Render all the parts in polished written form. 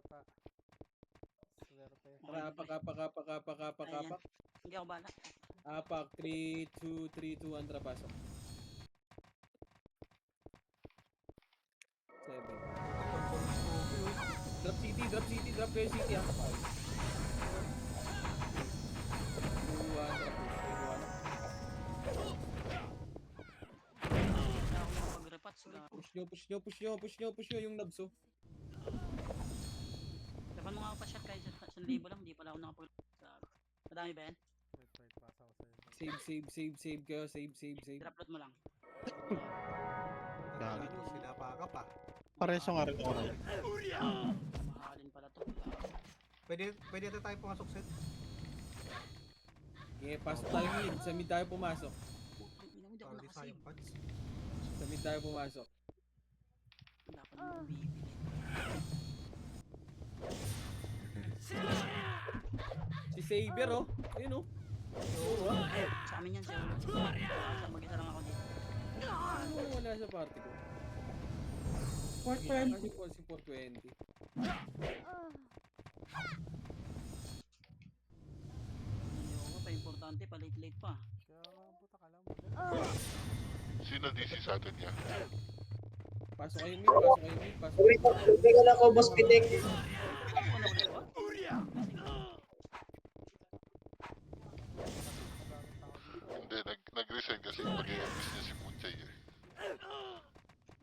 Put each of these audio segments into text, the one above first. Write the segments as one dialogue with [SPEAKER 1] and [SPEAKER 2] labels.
[SPEAKER 1] ata. Swerte.
[SPEAKER 2] Tara, apak.
[SPEAKER 3] Hindi ako bala.
[SPEAKER 2] Apak, 3, 2, 3, 2, 1, tara, pasok. 7. Drop city, drop kayo city ah. 5. 2, 1, tara,
[SPEAKER 3] Hindi ako makapag-repats.
[SPEAKER 2] push nyo yung nabs oh.
[SPEAKER 3] Dapat mo nga ako pa-shot kahit 1,000 lang. Hindi pala ako nakapag-repats. Madami ba yan?
[SPEAKER 1] Wait, pasa ko sa'yo.
[SPEAKER 2] Save kayo, save.
[SPEAKER 3] Drop load mo lang.
[SPEAKER 4] Gago.
[SPEAKER 5] Sinapaka pa.
[SPEAKER 4] Pareso nga rin ako.
[SPEAKER 3] Mahalin pala to.
[SPEAKER 5] Pwede ata tayo pumasok set.
[SPEAKER 2] Okay, pasok tayo mid. Sa mid tayo pumasok.
[SPEAKER 3] Hindi ako
[SPEAKER 5] Para di
[SPEAKER 3] nakasave.
[SPEAKER 5] sayang pads.
[SPEAKER 2] Sa mid tayo pumasok.
[SPEAKER 3] Dapat mo bibili.
[SPEAKER 2] Si Saber oh. Ayun oh.
[SPEAKER 3] Sa amin yan siya. Mag-isa lang ako dito.
[SPEAKER 2] Ano wala sa party ko?
[SPEAKER 6] 420.
[SPEAKER 2] Kasi po si 420.
[SPEAKER 3] Hindi ako pa importante pa late pa.
[SPEAKER 1] Kaya nga puta ka lang.
[SPEAKER 7] Sino DC sa atin niya?
[SPEAKER 2] Pasok kayo mid.
[SPEAKER 6] Teka lang ako, boss Pitek.
[SPEAKER 3] Ano ulit ba?
[SPEAKER 7] Hindi, nag-resign kasi mag-i-office niya si Punchay eh.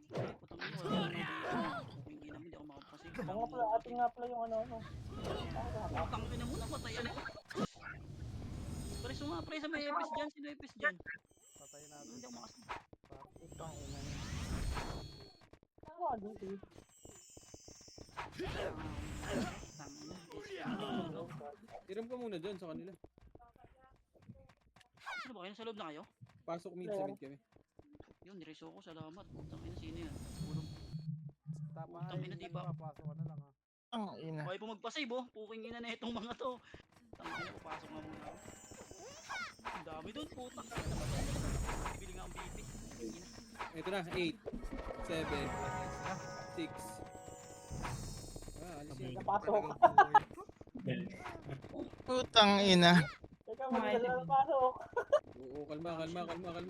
[SPEAKER 3] Putang ina, wala na dito. Hindi naman, hindi ako makapasave.
[SPEAKER 6] Mga pala, ating nga pala yung ano.
[SPEAKER 3] Putang ina muna, patayan ako. Preso nga, pre, sa may epis dyan. Sino epis dyan?
[SPEAKER 1] Patayin natin.
[SPEAKER 3] Hindi ako makasave.
[SPEAKER 6] Itong ina. Ano dito?
[SPEAKER 2] Hiram ka muna dyan sa kanila.
[SPEAKER 3] Sino ba kayo? Nasa loob na kayo?
[SPEAKER 2] Pasok mid sa mid kami.
[SPEAKER 3] Yun, nireso ko. Salamat. Putang ina, sino yan? Tulong.
[SPEAKER 1] Tama
[SPEAKER 3] Putang ina, di ba?
[SPEAKER 1] Pasok ka na lang ha.
[SPEAKER 4] Ang ina.
[SPEAKER 3] Okay po magpa-save oh. Puking ina na itong mga to. Tangin na, papasok nga muna ako. Ang dami dun, putang ina naman. Bibili nga ang BP. Puking ina.
[SPEAKER 2] Ito na, 8, 7, 6. Alis yun.
[SPEAKER 6] Napasok.
[SPEAKER 4] Putang ina.
[SPEAKER 6] Teka, magdala na pasok.
[SPEAKER 2] Oo, kalma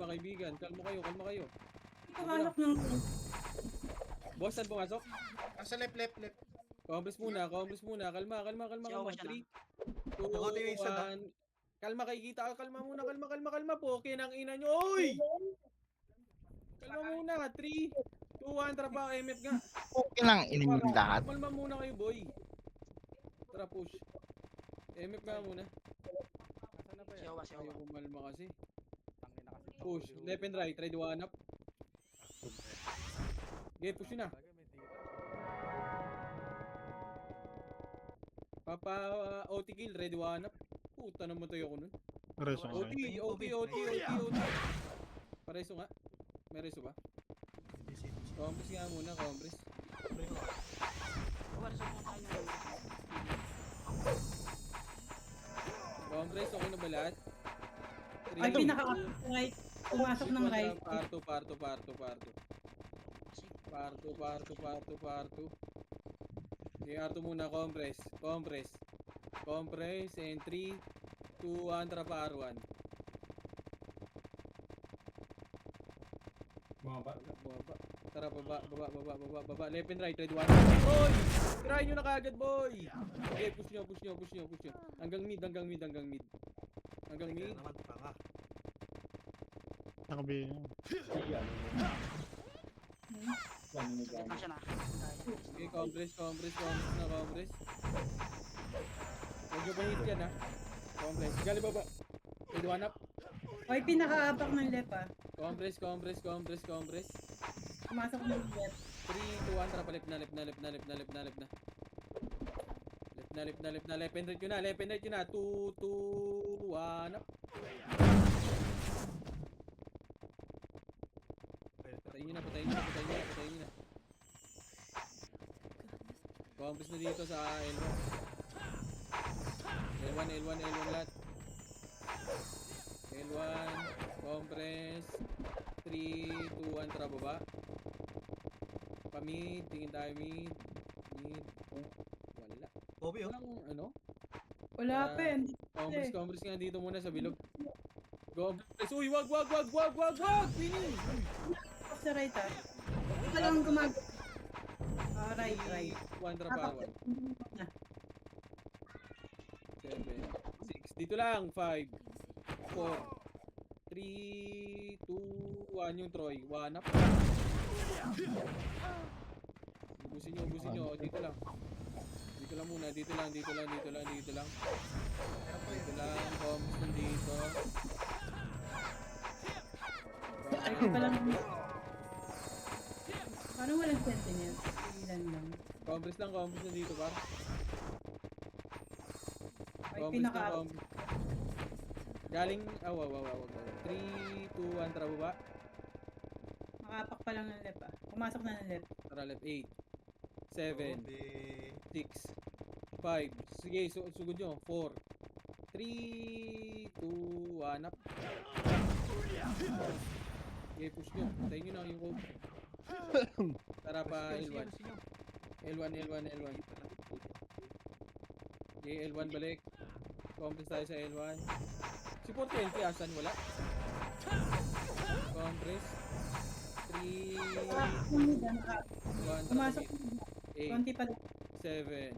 [SPEAKER 2] kaibigan. Kalma kayo.
[SPEAKER 6] Pumasok ng...
[SPEAKER 2] Boss, saan pumasok?
[SPEAKER 5] Sa left.
[SPEAKER 2] Compres muna. Kalma.
[SPEAKER 3] Siya ba siya
[SPEAKER 2] 3, 2,
[SPEAKER 5] Nakote yung isa,
[SPEAKER 2] 1. Kalma, kikita ka. Kalma muna. Kalma po. Kinang ina nyo. Oy! Kalma muna. 3, 2, 1. Tara pa, MF nga.
[SPEAKER 4] Okay lang ina yung lahat.
[SPEAKER 2] Kalma muna kayo, boy. Tara, push. MF nga muna.
[SPEAKER 1] Nasaan na ba yan?
[SPEAKER 3] Siya
[SPEAKER 2] Ayaw
[SPEAKER 3] ba.
[SPEAKER 2] kumalma kasi.
[SPEAKER 1] Tangin na kasi.
[SPEAKER 2] Push. Left and right. Try to one up. Okay, push yun na.
[SPEAKER 1] Talaga may tira.
[SPEAKER 2] Papa, OT kill. Ready one up. Puta naman tayo ako nun.
[SPEAKER 4] Pareso nga rin.
[SPEAKER 2] OT. Pareso nga. May reso ba? Compress nga muna, compress.
[SPEAKER 3] Wala sa mga tayo na.
[SPEAKER 2] Compress, okay na ba lahat?
[SPEAKER 6] Ay, pinaka-right. Pumasok ng right.
[SPEAKER 2] Parto. Okay, Arto muna, compress. Compress, and 3, 2, 1, tara pa R1. Bumaba. Tara, baba. Left and right, ready, 1. Boy! Try nyo na kagad, boy! Okay, push nyo. Hanggang mid.
[SPEAKER 5] Naman tanga.
[SPEAKER 4] Nakabi.
[SPEAKER 3] Saglit na siya na.
[SPEAKER 2] Okay, compress. Huwag nyo pa hit yan, ha? Compress. Gali baba. Ready, 1 up.
[SPEAKER 6] Ay, pinaka-apak ng left ah.
[SPEAKER 2] Compress.
[SPEAKER 6] Pumasok ng left.
[SPEAKER 2] 3, 2, 1, tara pa left na. Left and right yun na. 2, 1 up. Patayin nyo na. Compress na dito sa L1. L1 lahat. L1, compress. 3, 2, 1, tara baba. Pa-mid, tingin tayo mid. Oh, wala.
[SPEAKER 5] Kobe, oh.
[SPEAKER 2] Walang ano?
[SPEAKER 6] Wala pa eh.
[SPEAKER 2] Congress nga dito muna sa bilog. Congress, uy, wag! Winning!
[SPEAKER 6] Sa right ah. Ito lang right.
[SPEAKER 2] 1 drop pa, 1. 7, 6. Dito lang, 5, 4, 3, 2, 1 yung Troy. 1 up. Ubusin nyo. Dito lang. Dito lang muna. Dito lang. Dito lang. Combs nandito.
[SPEAKER 6] Ay, pa lang. Paano walang sentinel? Ilan lang.
[SPEAKER 2] Combs nandito par.
[SPEAKER 6] Ay,
[SPEAKER 2] Combs
[SPEAKER 6] pinaka
[SPEAKER 2] lang, Combs. Galing, wow. 3, 2, 1, tara baba.
[SPEAKER 6] Makapak pa lang ng left ah. Pumasok na ng left.
[SPEAKER 2] Tara left, 8, 7,
[SPEAKER 5] Kobe.
[SPEAKER 2] 6, 5. Sige, sugod nyo. 4, 3, 2, 1 up. Okay, push nyo. Tayo nyo na yung code. Tara pa L1. L1. Okay, L1 balik. Compress tayo sa L1. Si 420 asan? Wala? Compress. 3, 1,
[SPEAKER 6] Pumasok
[SPEAKER 2] 8,
[SPEAKER 6] 20 pa lang.
[SPEAKER 2] 7,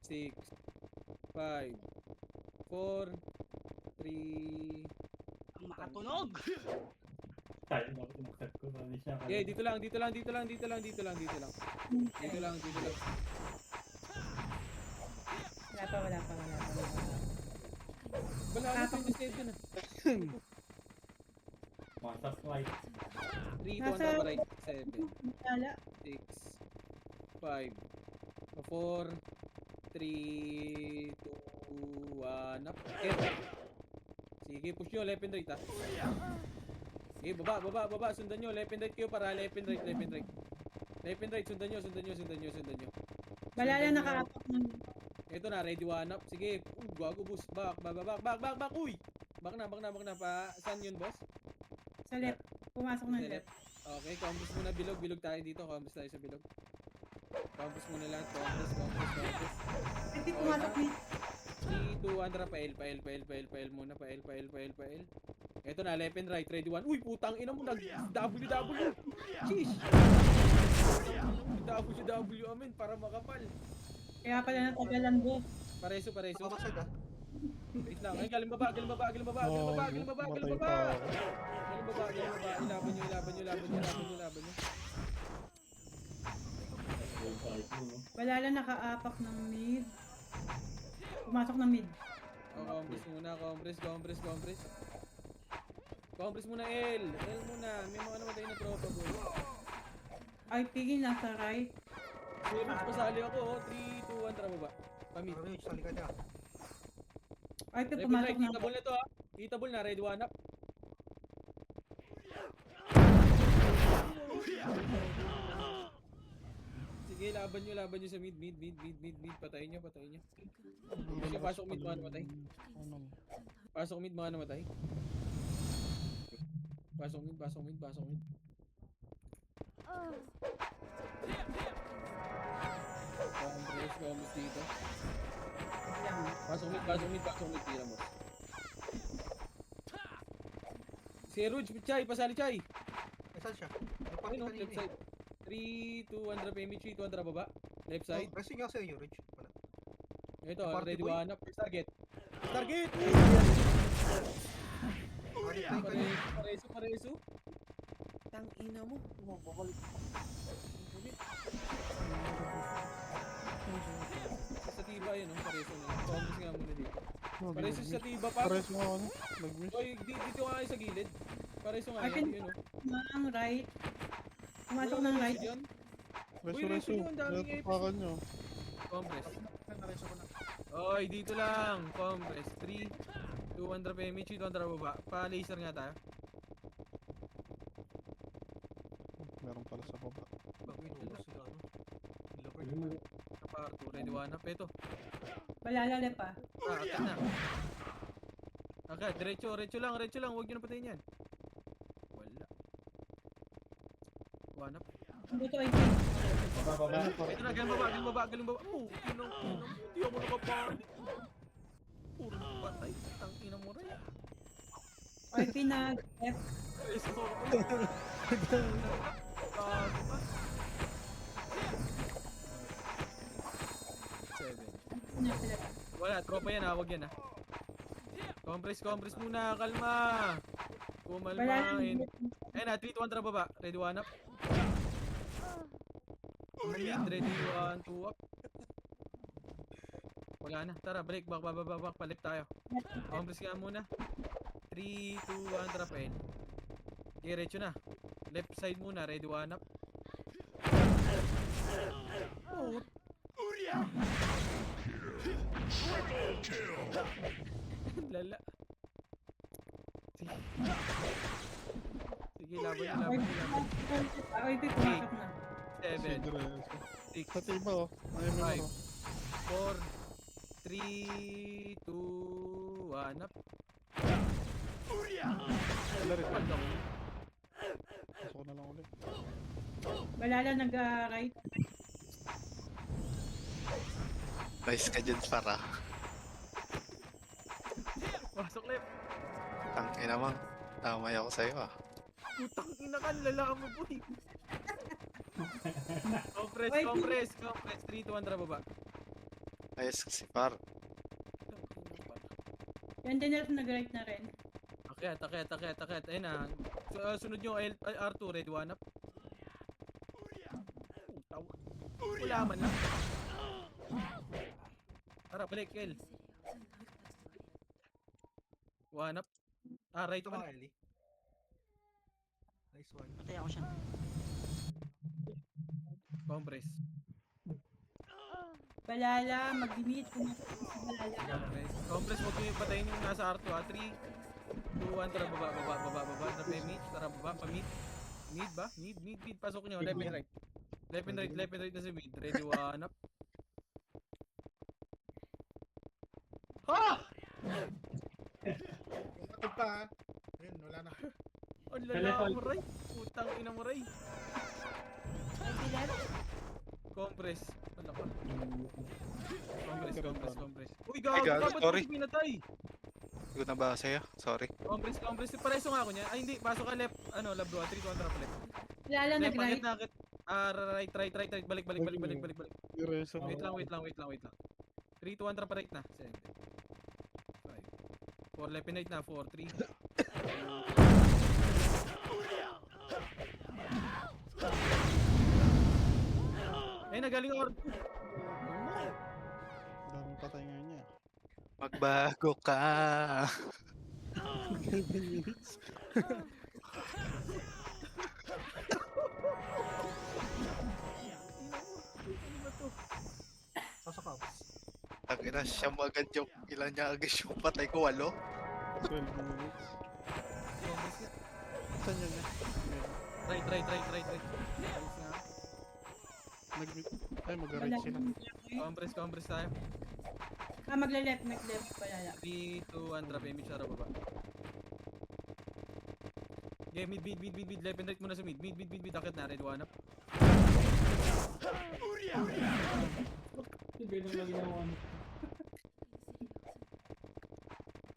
[SPEAKER 2] 6, 5, 4, 3.
[SPEAKER 3] Ang makatunog!
[SPEAKER 2] Okay, dito lang. Dito lang.
[SPEAKER 6] Wala pa.
[SPEAKER 2] Wala na, 27 na. 3, 2,
[SPEAKER 6] Nasa-
[SPEAKER 2] pa right. 7,
[SPEAKER 6] Wala.
[SPEAKER 2] 6, 5, 4, 3, 2, 1, up. Sige, push nyo, left and right ha. Sige, baba, sundan nyo, left and right kayo para left and right. Left and right, sundan nyo.
[SPEAKER 6] Wala lang nakaapak ng
[SPEAKER 2] Ito na, ready 1 up. Sige, gago boost, back, uy! Back na, pa, saan yun boss?
[SPEAKER 6] sa left. Pumasok ng
[SPEAKER 2] Sa
[SPEAKER 6] left.
[SPEAKER 2] Okay, combos muna bilog tayo dito, combos tayo sa bilog. Combos muna lahat, combos.
[SPEAKER 6] Hindi pumasok ni
[SPEAKER 2] 3, 2, 1, tara, pa L muna, pa L. Eto na, left and right, ready 1. Uy, putang ina mo, nag-WW. Sheesh! WW, amen, para makapal.
[SPEAKER 6] kaya pala natagalan boss.
[SPEAKER 2] Pareso.
[SPEAKER 5] Makamasag, ah.
[SPEAKER 2] Wait lang, ay, galing baba. Ilaban nyo.
[SPEAKER 6] Wala lang nakaapak ng mid. Pumasok ng mid.
[SPEAKER 2] Compress muna, compress. Compress muna, L muna. May mga namatay na tropa, boy.
[SPEAKER 6] Ay, pigil nasa right.
[SPEAKER 2] Serious, pasali ako, 3, 2, 1, tara baba. Pamit.
[SPEAKER 5] Rage, sa likod niya.
[SPEAKER 6] Ay,
[SPEAKER 2] Left and
[SPEAKER 6] pumasok
[SPEAKER 2] right,
[SPEAKER 6] ng
[SPEAKER 2] hitable na to ha. Hitable na, ready 1 up. Sige, laban nyo sa mid. Patayin nyo. Sige, pasok mid, mga namatay. Pasok mid. Compress dito.
[SPEAKER 6] lang.
[SPEAKER 2] Pasok mid, tira mo. Si Rouge, Chay, pasali Chay.
[SPEAKER 5] Ay, saan siya?
[SPEAKER 2] Ayun,
[SPEAKER 5] Nagpapit
[SPEAKER 2] left side. 3, 2, 1, drop image, 3, 2, 1, drop baba. Left side.
[SPEAKER 5] Pressing nga sa iyo, Rage. Wala.
[SPEAKER 2] Ito,
[SPEAKER 5] Party
[SPEAKER 2] ready
[SPEAKER 5] boy.
[SPEAKER 2] 1 up. Target!
[SPEAKER 5] Audit tayo kayo.
[SPEAKER 2] Pareso.
[SPEAKER 8] Tang ina mo.
[SPEAKER 2] Sa tiba yun, pareso na. Focus nga muna dito. Pareso sa tiba pa.
[SPEAKER 9] Pareso nga ano, nag-miss.
[SPEAKER 2] Oy, dito nga kayo sa gilid. Pareso nga
[SPEAKER 6] Ay,
[SPEAKER 2] yun, yun.
[SPEAKER 6] Ng right. Pumasok ng right.
[SPEAKER 2] Yun.
[SPEAKER 9] Reso,
[SPEAKER 2] yun, daming
[SPEAKER 9] natapakan nyo.
[SPEAKER 2] Compress.
[SPEAKER 5] Nareso ko na.
[SPEAKER 2] Oy, dito lang. Compress. 3, 2, 1, drop image, 2, 1, drop baba. Pa-laser nga tayo.
[SPEAKER 9] Meron pala sa baba.
[SPEAKER 5] Bago inubos sila, ano. Lover.
[SPEAKER 2] Sa par 2, ready 1 up. Ito.
[SPEAKER 6] Balalala pa.
[SPEAKER 2] Akin na. Okay, diretso lang. Huwag nyo na patayin yan. Wala. 1 up.
[SPEAKER 6] Buto ay
[SPEAKER 2] Ito na, galing baba. Oh, hindi ako nakapanik. Puro patay. Ang ina mo rin.
[SPEAKER 6] Ay pinag F.
[SPEAKER 2] Gago ka. 7.
[SPEAKER 6] Na sila.
[SPEAKER 2] Wala, tropa yan ha, wag yan ha. Compress muna, kalma.
[SPEAKER 6] Wala.
[SPEAKER 2] Kumalmain. Ayun na, 3, 2, 1, tara baba. Ready, 1 up. Mid, ready, 1, 2 up. Wala na, tara, break, back, palit tayo. Compress ka muna. 3, 2, 1, tara, pen. Diretso na. Left side muna, ready, 1 up. Oh. Lala. Sige, laban.
[SPEAKER 6] Ay pumasok na.
[SPEAKER 2] 7,
[SPEAKER 9] Diretso.
[SPEAKER 2] 6,
[SPEAKER 9] Pati iba oh. Ayaw mo
[SPEAKER 2] Five.
[SPEAKER 9] oh.
[SPEAKER 2] 4, 3, 2, 1 up.
[SPEAKER 9] Wala rin.
[SPEAKER 2] Pagkaw.
[SPEAKER 9] Pasok na lang ulit.
[SPEAKER 6] Balala nag-right.
[SPEAKER 4] Nice ka dyan, para.
[SPEAKER 2] Pasok left.
[SPEAKER 4] Tangina mo. Tamay ako sa'yo ah.
[SPEAKER 2] Putang ina ka, lala mo boy.
[SPEAKER 6] Wait.
[SPEAKER 2] Compress. 3, 2, 1, tara baba.
[SPEAKER 4] Ayos si par.
[SPEAKER 6] Yan din nag-right na rin.
[SPEAKER 2] Akyat. Ayun na. Sunod nyo R2, ready, 1 up. Putaw. Wala man lang. Tara, balik, Kel. 1 up. Right
[SPEAKER 5] Ito
[SPEAKER 2] one.
[SPEAKER 5] ka, Ellie. Nice one.
[SPEAKER 3] Patay ako siya.
[SPEAKER 2] Compress.
[SPEAKER 6] Balala, mag-meet. Pumasok na si Balala.
[SPEAKER 2] Compress, huwag nyo patayin yung nasa R2 ha. 3, 2, 1, tara baba. Tara mid, tara baba, pa-mid. Mid ba? Mid. Pasok nyo, left and right. Left and right na si mid. Ready, 1 up. Ha!
[SPEAKER 5] Patid pa ha. Ayun, wala na.
[SPEAKER 2] Ang lala mo, Ray. Putang ina mo, Ray.
[SPEAKER 6] Ay sila.
[SPEAKER 2] Compress. Wala ka. Compress. Uy,
[SPEAKER 4] Ay,
[SPEAKER 2] gago
[SPEAKER 4] gago,
[SPEAKER 2] ka. Ba't
[SPEAKER 4] sorry.
[SPEAKER 2] ako pinatay?
[SPEAKER 4] Hindi ko nabasa sa'yo. Sorry.
[SPEAKER 2] Compress. Pareso nga ako niya. Ay, hindi. Pasok ka left. Lab 2. 3, 2, 1, tara left.
[SPEAKER 6] Balala
[SPEAKER 2] Left,
[SPEAKER 6] nag-right.
[SPEAKER 2] akit. Right. Balik.
[SPEAKER 9] Diretso.
[SPEAKER 2] Wait lang. 3, 2, 1, tara pa right na. 7, 5, 4, left and right na. 4, 3. Ay, nagaling ako.
[SPEAKER 9] Daming patay ngayon niya.
[SPEAKER 4] Magbago ka.
[SPEAKER 9] 7 minutes.
[SPEAKER 5] Pasok ka.
[SPEAKER 4] Tangina siya mo agad yung ilan niya agad yung patay ko. 8?
[SPEAKER 9] 12 minutes.
[SPEAKER 2] Compress nga.
[SPEAKER 9] Saan yun eh?
[SPEAKER 2] Right. Ayos nga.
[SPEAKER 9] Ay, mag-right sila.
[SPEAKER 2] Compress tayo.
[SPEAKER 6] Magla-left, balala.
[SPEAKER 2] 3, 2, 1, drop image sa baba. Okay, mid, left and right muna sa mid. Mid, akit na, red 1 up.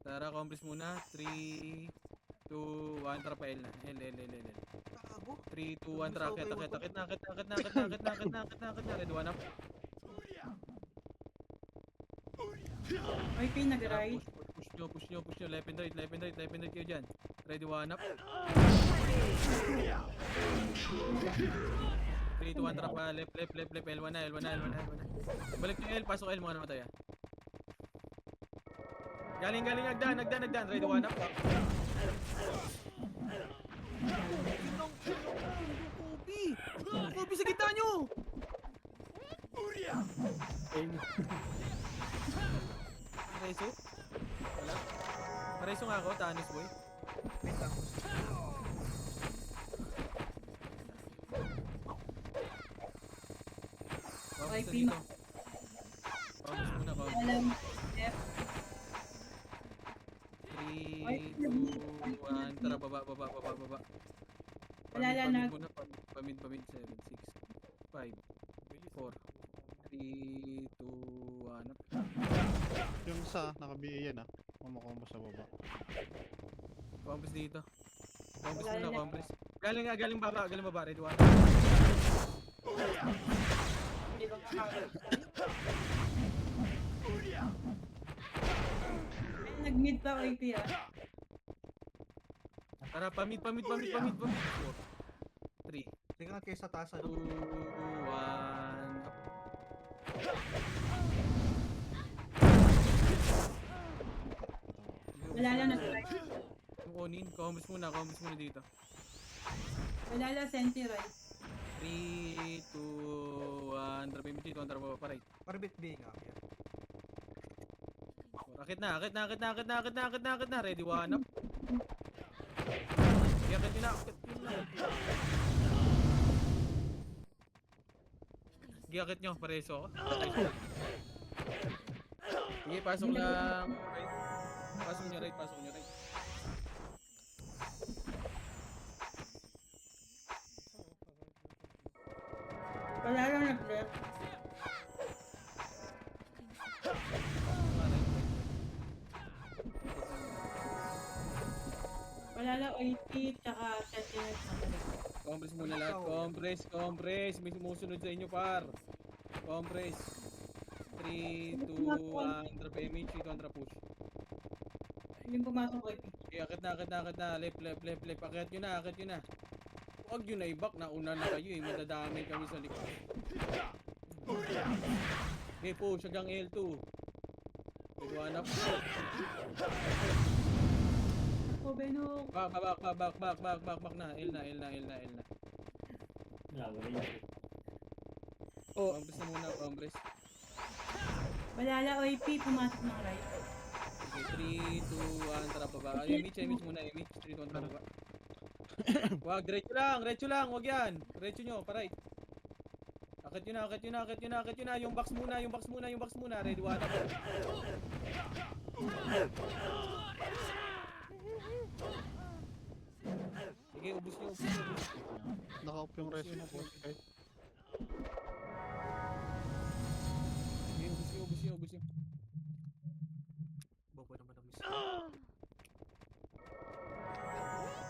[SPEAKER 2] Tara, compress muna. 3, 2, 1, tara pa L na. L.
[SPEAKER 5] Gago.
[SPEAKER 2] 3, 2, 1, tara, akit na, red 1 up.
[SPEAKER 6] Ay pinag-right.
[SPEAKER 2] Push nyo, left and right kayo dyan. Ready, 1 up. 3, 2, 1, tara pa, left, L1 na. Balik yung L, pasok L, mga namatay ah. Galing, nagdan, ready, 1 up. Kobe sa gitna nyo! Pareso? Wala? Pareso nga ako, Thanos boy.
[SPEAKER 5] Wait lang.
[SPEAKER 6] Ay,
[SPEAKER 2] Focus na
[SPEAKER 6] pima.
[SPEAKER 2] dito. Focus muna, focus.
[SPEAKER 6] Alam, left.
[SPEAKER 2] 3, 2, 1, tara baba.
[SPEAKER 6] Wala,
[SPEAKER 2] Pamid
[SPEAKER 6] nag-
[SPEAKER 2] muna, pamid, 7, 6, 5, 4, 3, 2, 1.
[SPEAKER 9] Yung isa, naka-BA yan ah. Kumakombo sa baba.
[SPEAKER 2] Compres dito. Compres
[SPEAKER 6] Wala
[SPEAKER 2] muna,
[SPEAKER 6] na.
[SPEAKER 2] compres. Galing baba, ready 1.
[SPEAKER 6] Hindi ba makakita? Ay, nag-mid pa OP ah.
[SPEAKER 2] Tara, pamid. 4, 3,
[SPEAKER 5] Sige nga kayo sa taas
[SPEAKER 2] 2, 1,
[SPEAKER 5] ano.
[SPEAKER 2] up.
[SPEAKER 6] Wala lang nag-right.
[SPEAKER 2] Yung onin, compres muna dito.
[SPEAKER 6] Wala lang senti right.
[SPEAKER 2] 3, 2, 1, drop image dito, ang drop pa right.
[SPEAKER 5] Parbit B nga. Yan.
[SPEAKER 2] Akit na, ready 1 up. Akit nyo na. Giyakit nyo, pareso ako. Sige, pasok lang. Right. Pasok nyo right.
[SPEAKER 6] Wala lang nag-left. Wala lang OP tsaka sentinel na balik.
[SPEAKER 2] Compress muna lahat. Compress. May sumusunod sa inyo, par. Compress. 3, 2, 1. Drop image, contra push.
[SPEAKER 6] Yung pumasok OP.
[SPEAKER 2] Okay, akit na. Left. Akit nyo na. Huwag nyo na i-back. Nauna na kayo eh. Madadamay kami sa likod. Okay, push hanggang L2. Ready 1 up.
[SPEAKER 6] Oh, Benok.
[SPEAKER 2] Back na. L na. Compress na muna, compress.
[SPEAKER 6] Wala lang OP, pumasok ng right.
[SPEAKER 2] Okay, 3, 2, 1, tara baba. Image muna, 3, 2, 1, tara baba. Wag, diretso lang, wag yan. Diretso nyo, pa right. Akit nyo na. Yung box muna. Ready, 1 up. Sige, ubus nyo.
[SPEAKER 9] Naka-off yung rest mo po. Okay.
[SPEAKER 2] Sige, ubus nyo.
[SPEAKER 5] Bobo naman ang miss.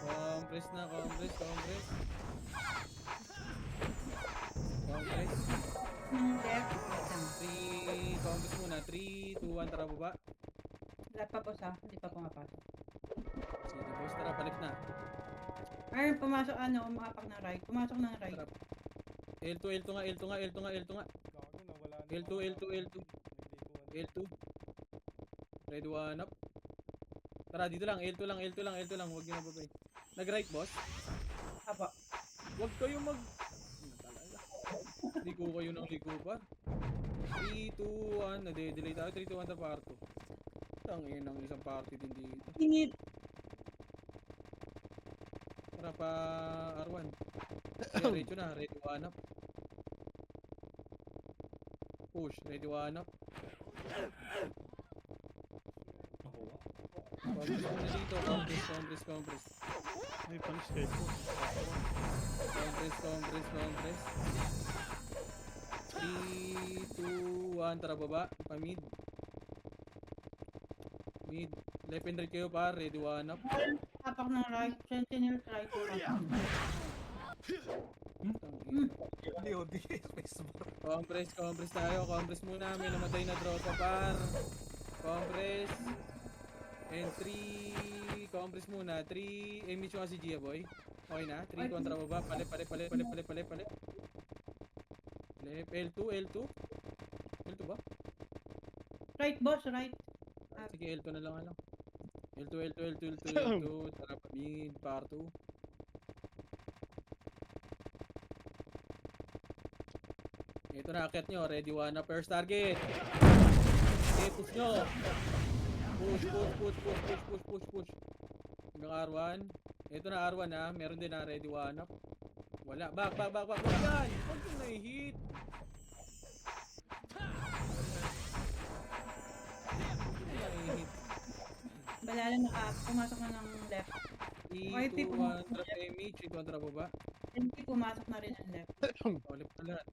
[SPEAKER 2] Compress na. Compress.
[SPEAKER 6] Ng left.
[SPEAKER 2] 3, compress muna. 3, 2, 1, tara baba.
[SPEAKER 6] Wala pa po sa, hindi pa pumapasok.
[SPEAKER 2] Sige, boss, tara, balik na.
[SPEAKER 6] Ay, pumasok umapak ng right. Pumasok ng right.
[SPEAKER 2] Tara. L2 nga.
[SPEAKER 1] Gago, nawala na.
[SPEAKER 2] L2. Ready 1 up. Tara, dito lang. L2 lang. Huwag nyo nababay. Nag-right, boss?
[SPEAKER 6] Apo.
[SPEAKER 2] Huwag kayo mag... Liko kayo ng liko pa. 3, 2, 1. Nade-delay tayo. 3, 2, 1 na part 2. Tangin ng isang party din dito.
[SPEAKER 6] Tingit.
[SPEAKER 2] Tara pa R1. Diretso na. Ready 1 up. Push. Ready 1 up. Compress muna dito. Compress.
[SPEAKER 9] Ay, pang-skate po.
[SPEAKER 2] Compress. 3, 2, 1. Tara baba. Mid. Left and right kayo pa. Ready 1 up.
[SPEAKER 6] Apak ng right. Sentinel right.
[SPEAKER 5] DOD, spacebar.
[SPEAKER 2] Compress tayo. Compress muna. May namatay na tropa par. Compress. And 3. Compress muna. 3. Image mo si Gia boy. Okay na. 3 kontra baba. Palit. Left. L2 ba?
[SPEAKER 6] Right, boss. Right.
[SPEAKER 2] Sige, L2 na lang. L2. Tara pa mid. Par 2. Ito na, akit nyo. Ready 1 na first target. Okay, push nyo. Push. Hanggang R1. Ito na R1 ha. Meron din na ready 1 up. Wala. Back. Huwag yan. Huwag yung na-hit.
[SPEAKER 6] Balala pumasok na ng left.
[SPEAKER 2] 3, 2, 1. Drop image. Ito ang drop ba?
[SPEAKER 6] Hindi, pumasok na rin ang left.
[SPEAKER 2] Ulit na lahat.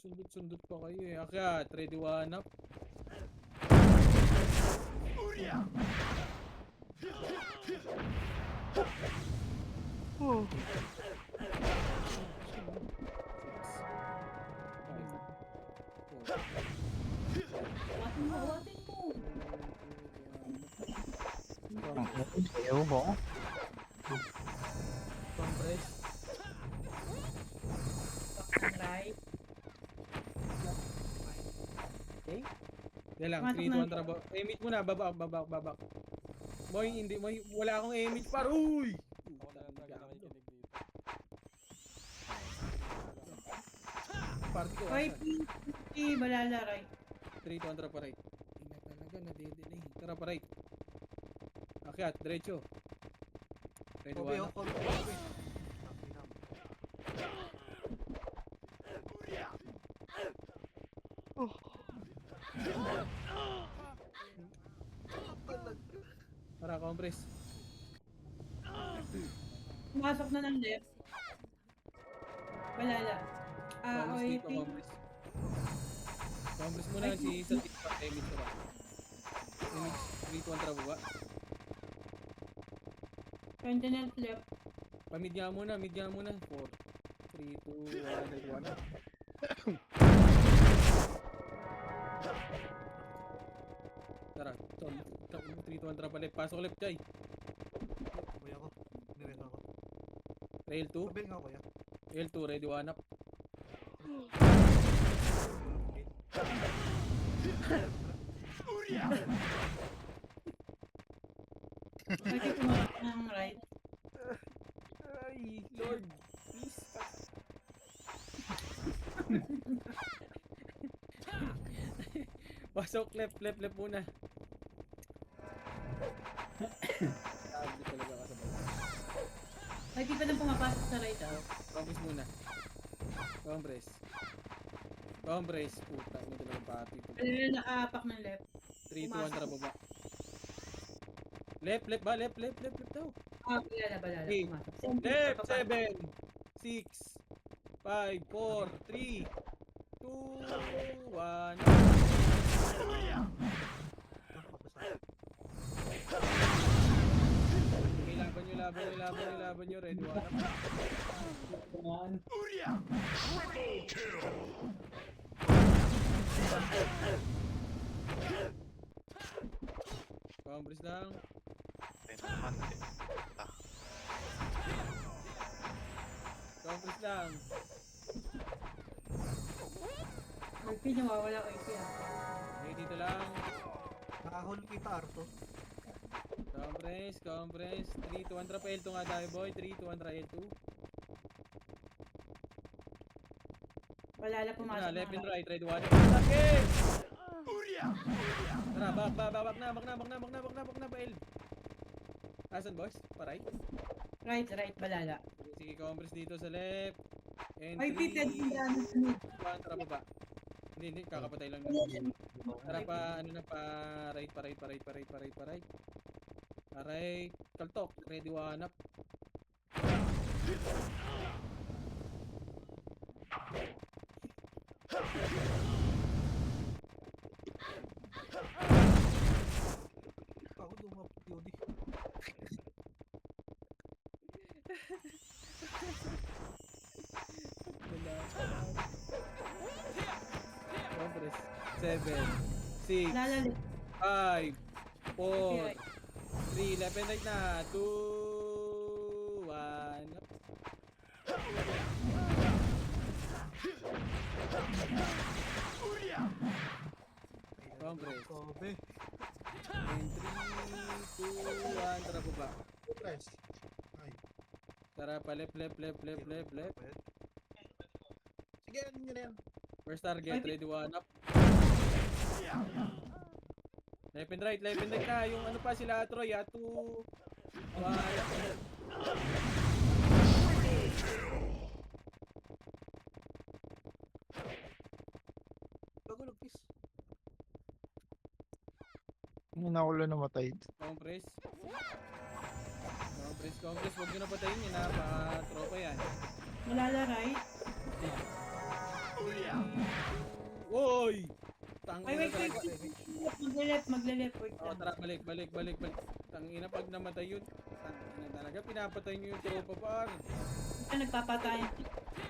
[SPEAKER 2] Sundot-sundot pa kayo eh. Akyat, ready one up.
[SPEAKER 6] Watin mo, watin mo.
[SPEAKER 1] Ewan mo.
[SPEAKER 2] Compress.
[SPEAKER 6] Back ng right.
[SPEAKER 2] Okay. Yan lang,
[SPEAKER 6] Pumasok
[SPEAKER 2] 3,
[SPEAKER 6] na.
[SPEAKER 2] 2, 1, trabo. Emit muna, babak. Boy, hindi, boy, wala akong emit par. Uy!
[SPEAKER 1] Ako na lang talaga nakikinig dito.
[SPEAKER 2] Party ko,
[SPEAKER 6] Hoy,
[SPEAKER 2] asan?
[SPEAKER 6] balala right.
[SPEAKER 2] 3, 2, 1, trabo, right. Ina talaga, nade-delay. Tara pa right. Akyat, diretso. Ready
[SPEAKER 5] Kobe,
[SPEAKER 2] one
[SPEAKER 5] oh,
[SPEAKER 2] up.
[SPEAKER 5] Kobe, Kobe. Tangina mo.
[SPEAKER 2] Tara, compress.
[SPEAKER 6] Pumasok na ng left. Balala.
[SPEAKER 2] Compress dito,
[SPEAKER 6] OAP.
[SPEAKER 2] compress. Compress muna
[SPEAKER 6] Ay,
[SPEAKER 2] si sa tip pa, emit ko ba? Emit, 3, 2, 1, trabo ba?
[SPEAKER 6] Continent left.
[SPEAKER 2] Pamidya muna, midya muna. 4, 3, 2, 1, ready one up. Tara, 3, 2, 1, trabo left. Pasok left, Jay.
[SPEAKER 5] Kuya ko. Nireto ako.
[SPEAKER 2] Rail 2,
[SPEAKER 5] Sabihin nga kuya.
[SPEAKER 2] L2, ready one up.
[SPEAKER 6] Okay, pumasok ng right.
[SPEAKER 2] Ay, Lord, please. Pasok left muna. Sabi talaga ka sa baba.
[SPEAKER 6] Ay, di pa nang pumapasok sa right ah.
[SPEAKER 2] Compress muna. Compress. Compress. Puta, may dalawang pati.
[SPEAKER 6] Balala nakaapak ng left.
[SPEAKER 2] 3, 2, 1, tara baba. Left ba? Left daw.
[SPEAKER 6] Balala.
[SPEAKER 2] Okay.
[SPEAKER 6] Pumasok.
[SPEAKER 2] Left, 7, 6, 5, 4, 3, 2, 1. Okay, laban nyo. Ready, one up. Kumaan. Compress lang. Compress lang.
[SPEAKER 6] OAP, nawawala OAP ah.
[SPEAKER 2] Okay, dito lang.
[SPEAKER 5] Nakahol kita, Arto.
[SPEAKER 2] Compress. 3, 2, 1, trap L2 nga tayo, boy. 3, 2, 1, trap L2.
[SPEAKER 6] Balala
[SPEAKER 2] Ito
[SPEAKER 6] pumasok
[SPEAKER 2] na, left
[SPEAKER 6] ng
[SPEAKER 2] and
[SPEAKER 6] right.
[SPEAKER 2] right. Ready, one up. Sakit! Tara, bak na, pa L. Asan, boys? Pa right?
[SPEAKER 6] Right, balala.
[SPEAKER 2] Sige, compress dito sa left. And
[SPEAKER 6] OAP,
[SPEAKER 2] 3,
[SPEAKER 6] pwede yung daan sa mid.
[SPEAKER 2] 1, tara baba. Hindi, kakapatay lang. Tara pa, pa right. Alright, kaltok. Ready, one up.
[SPEAKER 5] Ako dumapot yun eh.
[SPEAKER 2] Compress. 7, 6,
[SPEAKER 6] Balala left.
[SPEAKER 2] 5, 4,
[SPEAKER 6] right.
[SPEAKER 2] 3, left and right na. 2, 1. Compress.
[SPEAKER 5] Kobe.
[SPEAKER 2] And 3, 2, 1. Tara baba.
[SPEAKER 5] Press. Ay.
[SPEAKER 2] Tara pa left.
[SPEAKER 5] Sige, ano nyo na yan?
[SPEAKER 2] First target, ready, one up. Left and right na. Yung ano pa sila, Troy, 2, 1.
[SPEAKER 5] Bago lagpis.
[SPEAKER 1] Hindi na ako lang namatay.
[SPEAKER 2] Compress. Compress, huwag nyo na patayin yun ha, tropa yan.
[SPEAKER 6] Malala, right?
[SPEAKER 2] Uy! Tangina
[SPEAKER 6] Ay, wait, wait.
[SPEAKER 2] talaga.
[SPEAKER 6] Magle-left. Wait
[SPEAKER 2] Oh,
[SPEAKER 6] lang.
[SPEAKER 2] tara, balik. Tangina, pag namatay yun, tangina talaga, pinapatay nyo yung tropa par.
[SPEAKER 6] Hindi ka nagpapatayan.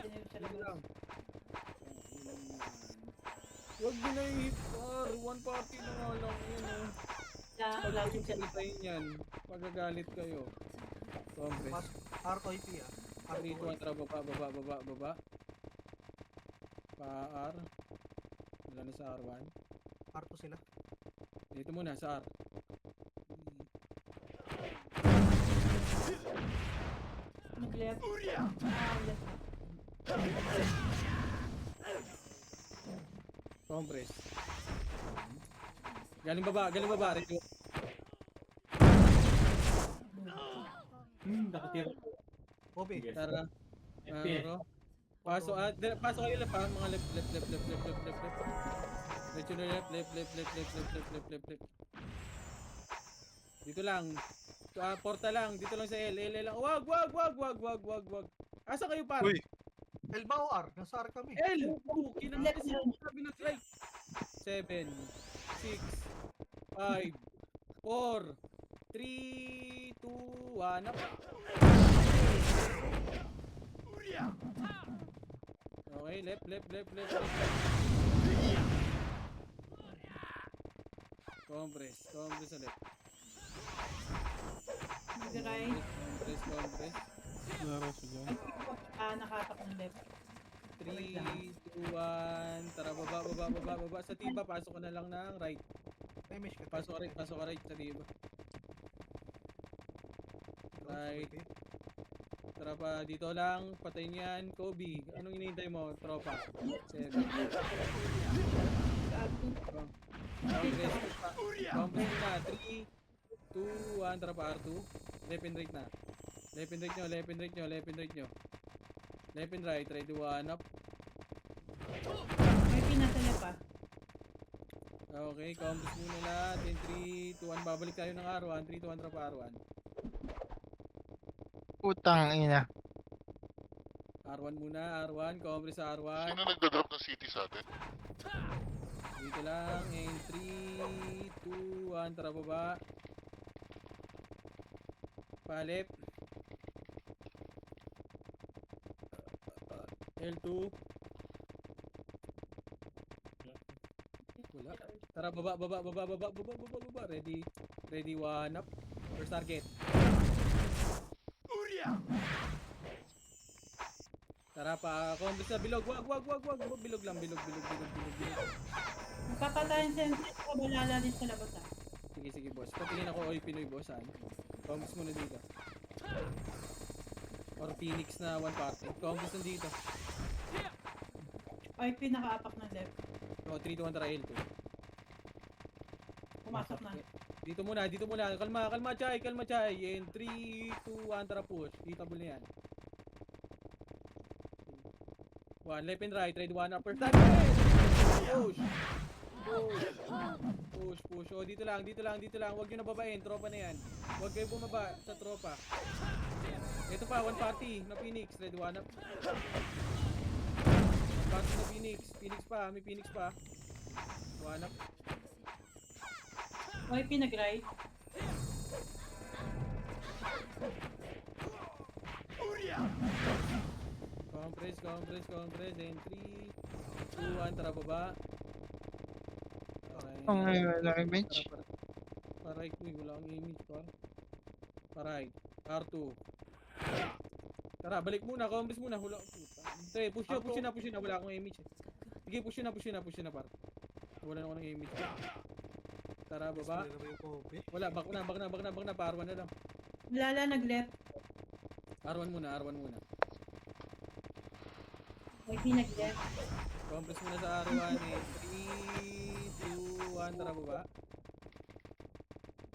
[SPEAKER 6] Hindi sa
[SPEAKER 2] Yun
[SPEAKER 6] labas.
[SPEAKER 2] lang. Huwag nyo na i-hit par, one party na nga lang yun oh.
[SPEAKER 6] Wala din sa labas.
[SPEAKER 2] Patayin yan, magagalit kayo. Compress.
[SPEAKER 5] R2IP ah.
[SPEAKER 2] 3, 2, 1, tara, baba. Pa-R. Wala na sa R1.
[SPEAKER 5] R2 sila.
[SPEAKER 2] Dito muna, sa R.
[SPEAKER 6] Mag-left. Left.
[SPEAKER 2] Compress. Galing baba, Rico.
[SPEAKER 1] Nakatira.
[SPEAKER 5] Kobe.
[SPEAKER 2] Tara.
[SPEAKER 1] FP.
[SPEAKER 2] Pasok kayo left ha, mga left. Diretso na left. Dito lang. Porta lang, dito lang sa L lang. Wag. Asa kayo par?
[SPEAKER 4] Uy.
[SPEAKER 5] L ba o R? Nasa R kami.
[SPEAKER 2] L! Kinakita siya sabi ng strike. 7, 6, 5, 4, 3, 2, 1, up. Okay, left. Compress sa left.
[SPEAKER 6] Mag-right.
[SPEAKER 2] Compress.
[SPEAKER 9] Laro siya dyan.
[SPEAKER 6] Nakapak ng left.
[SPEAKER 2] 3, 2, 1. Tara, baba. Sa tiba, pasok ka na lang ng right.
[SPEAKER 5] May mesh ka.
[SPEAKER 2] Pasok ka right sa tiba. Right. Tara pa, dito lang. Patayin yan. Kobe, anong hinihintay mo, tropa? 7. Compress na. 3, 2, 1. Tara pa, R2. Left and right na. Left and right nyo. Left and right. Ready, 1 up.
[SPEAKER 6] May pinasa left ah.
[SPEAKER 2] Okay, combos muna lahat. Then 3, 2, 1. Babalik tayo ng R1. 3, 2, 1. Tara pa, R1.
[SPEAKER 4] Putang ina.
[SPEAKER 2] R1 muna, R1. Combos sa R1.
[SPEAKER 7] Sino nagda-drop ng city sa atin?
[SPEAKER 2] Dito lang. And 3, 2, 1. Tara baba. Palip. L2. Wala. Tara baba. Ready, 1 up. First target. Tara pa, combos na bilog. Wag. Bilog lang.
[SPEAKER 6] Magpapatayan sa entrance ko. Malala din sa labas ah.
[SPEAKER 2] Sige boss. Patingin ako oy Pinoy boss saan. Combos muna dito. Or Phoenix na one party. Combos nandito.
[SPEAKER 6] Ay, pinaka-apak ng left.
[SPEAKER 2] O 3 to 1 tara L2.
[SPEAKER 6] Pumasok na.
[SPEAKER 2] Dito muna. Kalma Chay. And 3, 2, 1 tara push. Hitable na yan. 1 left and right. Ready 1 upper stand. Push. O dito lang. Huwag nyo na babain. Tropa na yan. Huwag kayo bumaba sa tropa. Ito pa, one party na Phoenix. Ready 1 up. One party na Phoenix. May Phoenix pa. 1 up.
[SPEAKER 6] Ay, pinag-right.
[SPEAKER 2] Compress. And 3, 2, 1. Tara baba. Okay.
[SPEAKER 4] Wala kang bench.
[SPEAKER 2] Paray ko, wala akong image pa. Paray. R2. Tara, balik muna. Compress muna. Hula. Puta. Push na. Wala akong image eh. Sige, push na par. Wala na ako ng image. Tara, baba.
[SPEAKER 5] Kobe.
[SPEAKER 2] Wala, back na. Pa-R1 na lang.
[SPEAKER 6] Malala nag-left.
[SPEAKER 2] R1 muna.
[SPEAKER 6] Ay, pinag-left.
[SPEAKER 2] Compress muna sa R1 eh. 3, 2, 1. Tara, baba.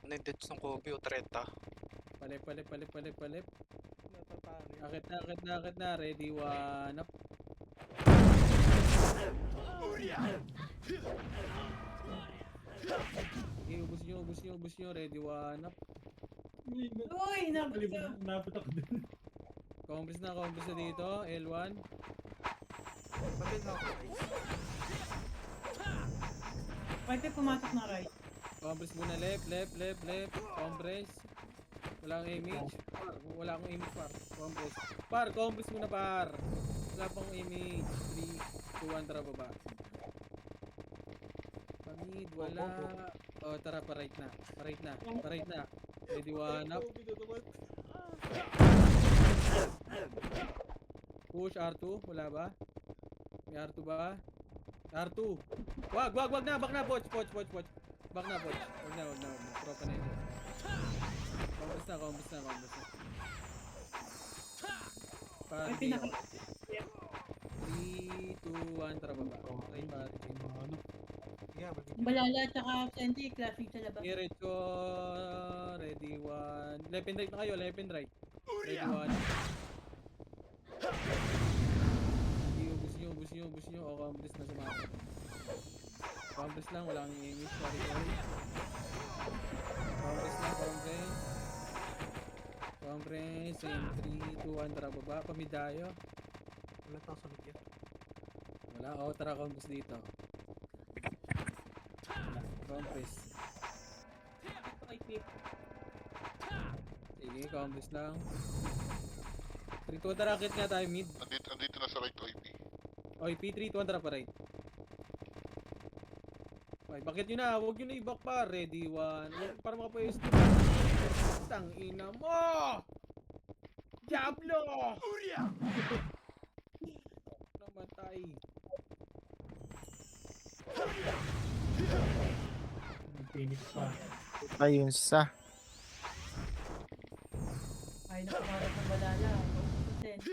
[SPEAKER 4] Ano yung deads ng Kobe o 30?
[SPEAKER 2] Palip. Akit na. Ready, 1 up. Okay, ubus nyo. Ready, 1 up.
[SPEAKER 6] Uy, nabot ka.
[SPEAKER 2] Compres na dito. L1.
[SPEAKER 5] Papel na ako.
[SPEAKER 6] Pwede pumasok na right.
[SPEAKER 2] Compres muna left. Compres. Wala akong image. Wala akong image par. Compres. Compres muna par. Wala pang image. 3, 2, 1, tara baba. Pamid, wala. Oh, tara pa right na. Ready, one up. Push R2, wala ba? May R2 ba? R2. Wag na, back na, watch. Back na, watch. Wag na. Tropa na yun. Compres na.
[SPEAKER 6] Ay,
[SPEAKER 2] Party.
[SPEAKER 6] pinaka...
[SPEAKER 2] 3, 2, 1, tara baba. Try party.
[SPEAKER 9] Ano?
[SPEAKER 5] Yeah,
[SPEAKER 6] Balala at saka Senti, clashing sa labas.
[SPEAKER 2] Diretso. Ready, one. Left and right na kayo, left and right. Ready, one. Ubus nyo. O, compres na sumama. Compres lang, wala kang image. Sorry. Compres. In 3, 2, 1, tara baba. Pamidayo.
[SPEAKER 5] wala tao sa loob yan.
[SPEAKER 2] Wala. O, tara compres dito. Compres.
[SPEAKER 6] Okay, clip.
[SPEAKER 2] Sige, compres lang. 3, 2, 1, tara. Akit nga tayo mid.
[SPEAKER 7] Andito na sa right OIP.
[SPEAKER 2] Okay, P3, 2, 1, tara pa right. Okay, bakit yun na? Huwag yun na i-back pa. Ready, one. Para makapayos dito. Tang ina mo! Diablo! Namatay.
[SPEAKER 1] Ayun sa.
[SPEAKER 6] Ay, nakumarap ng balala. Senti.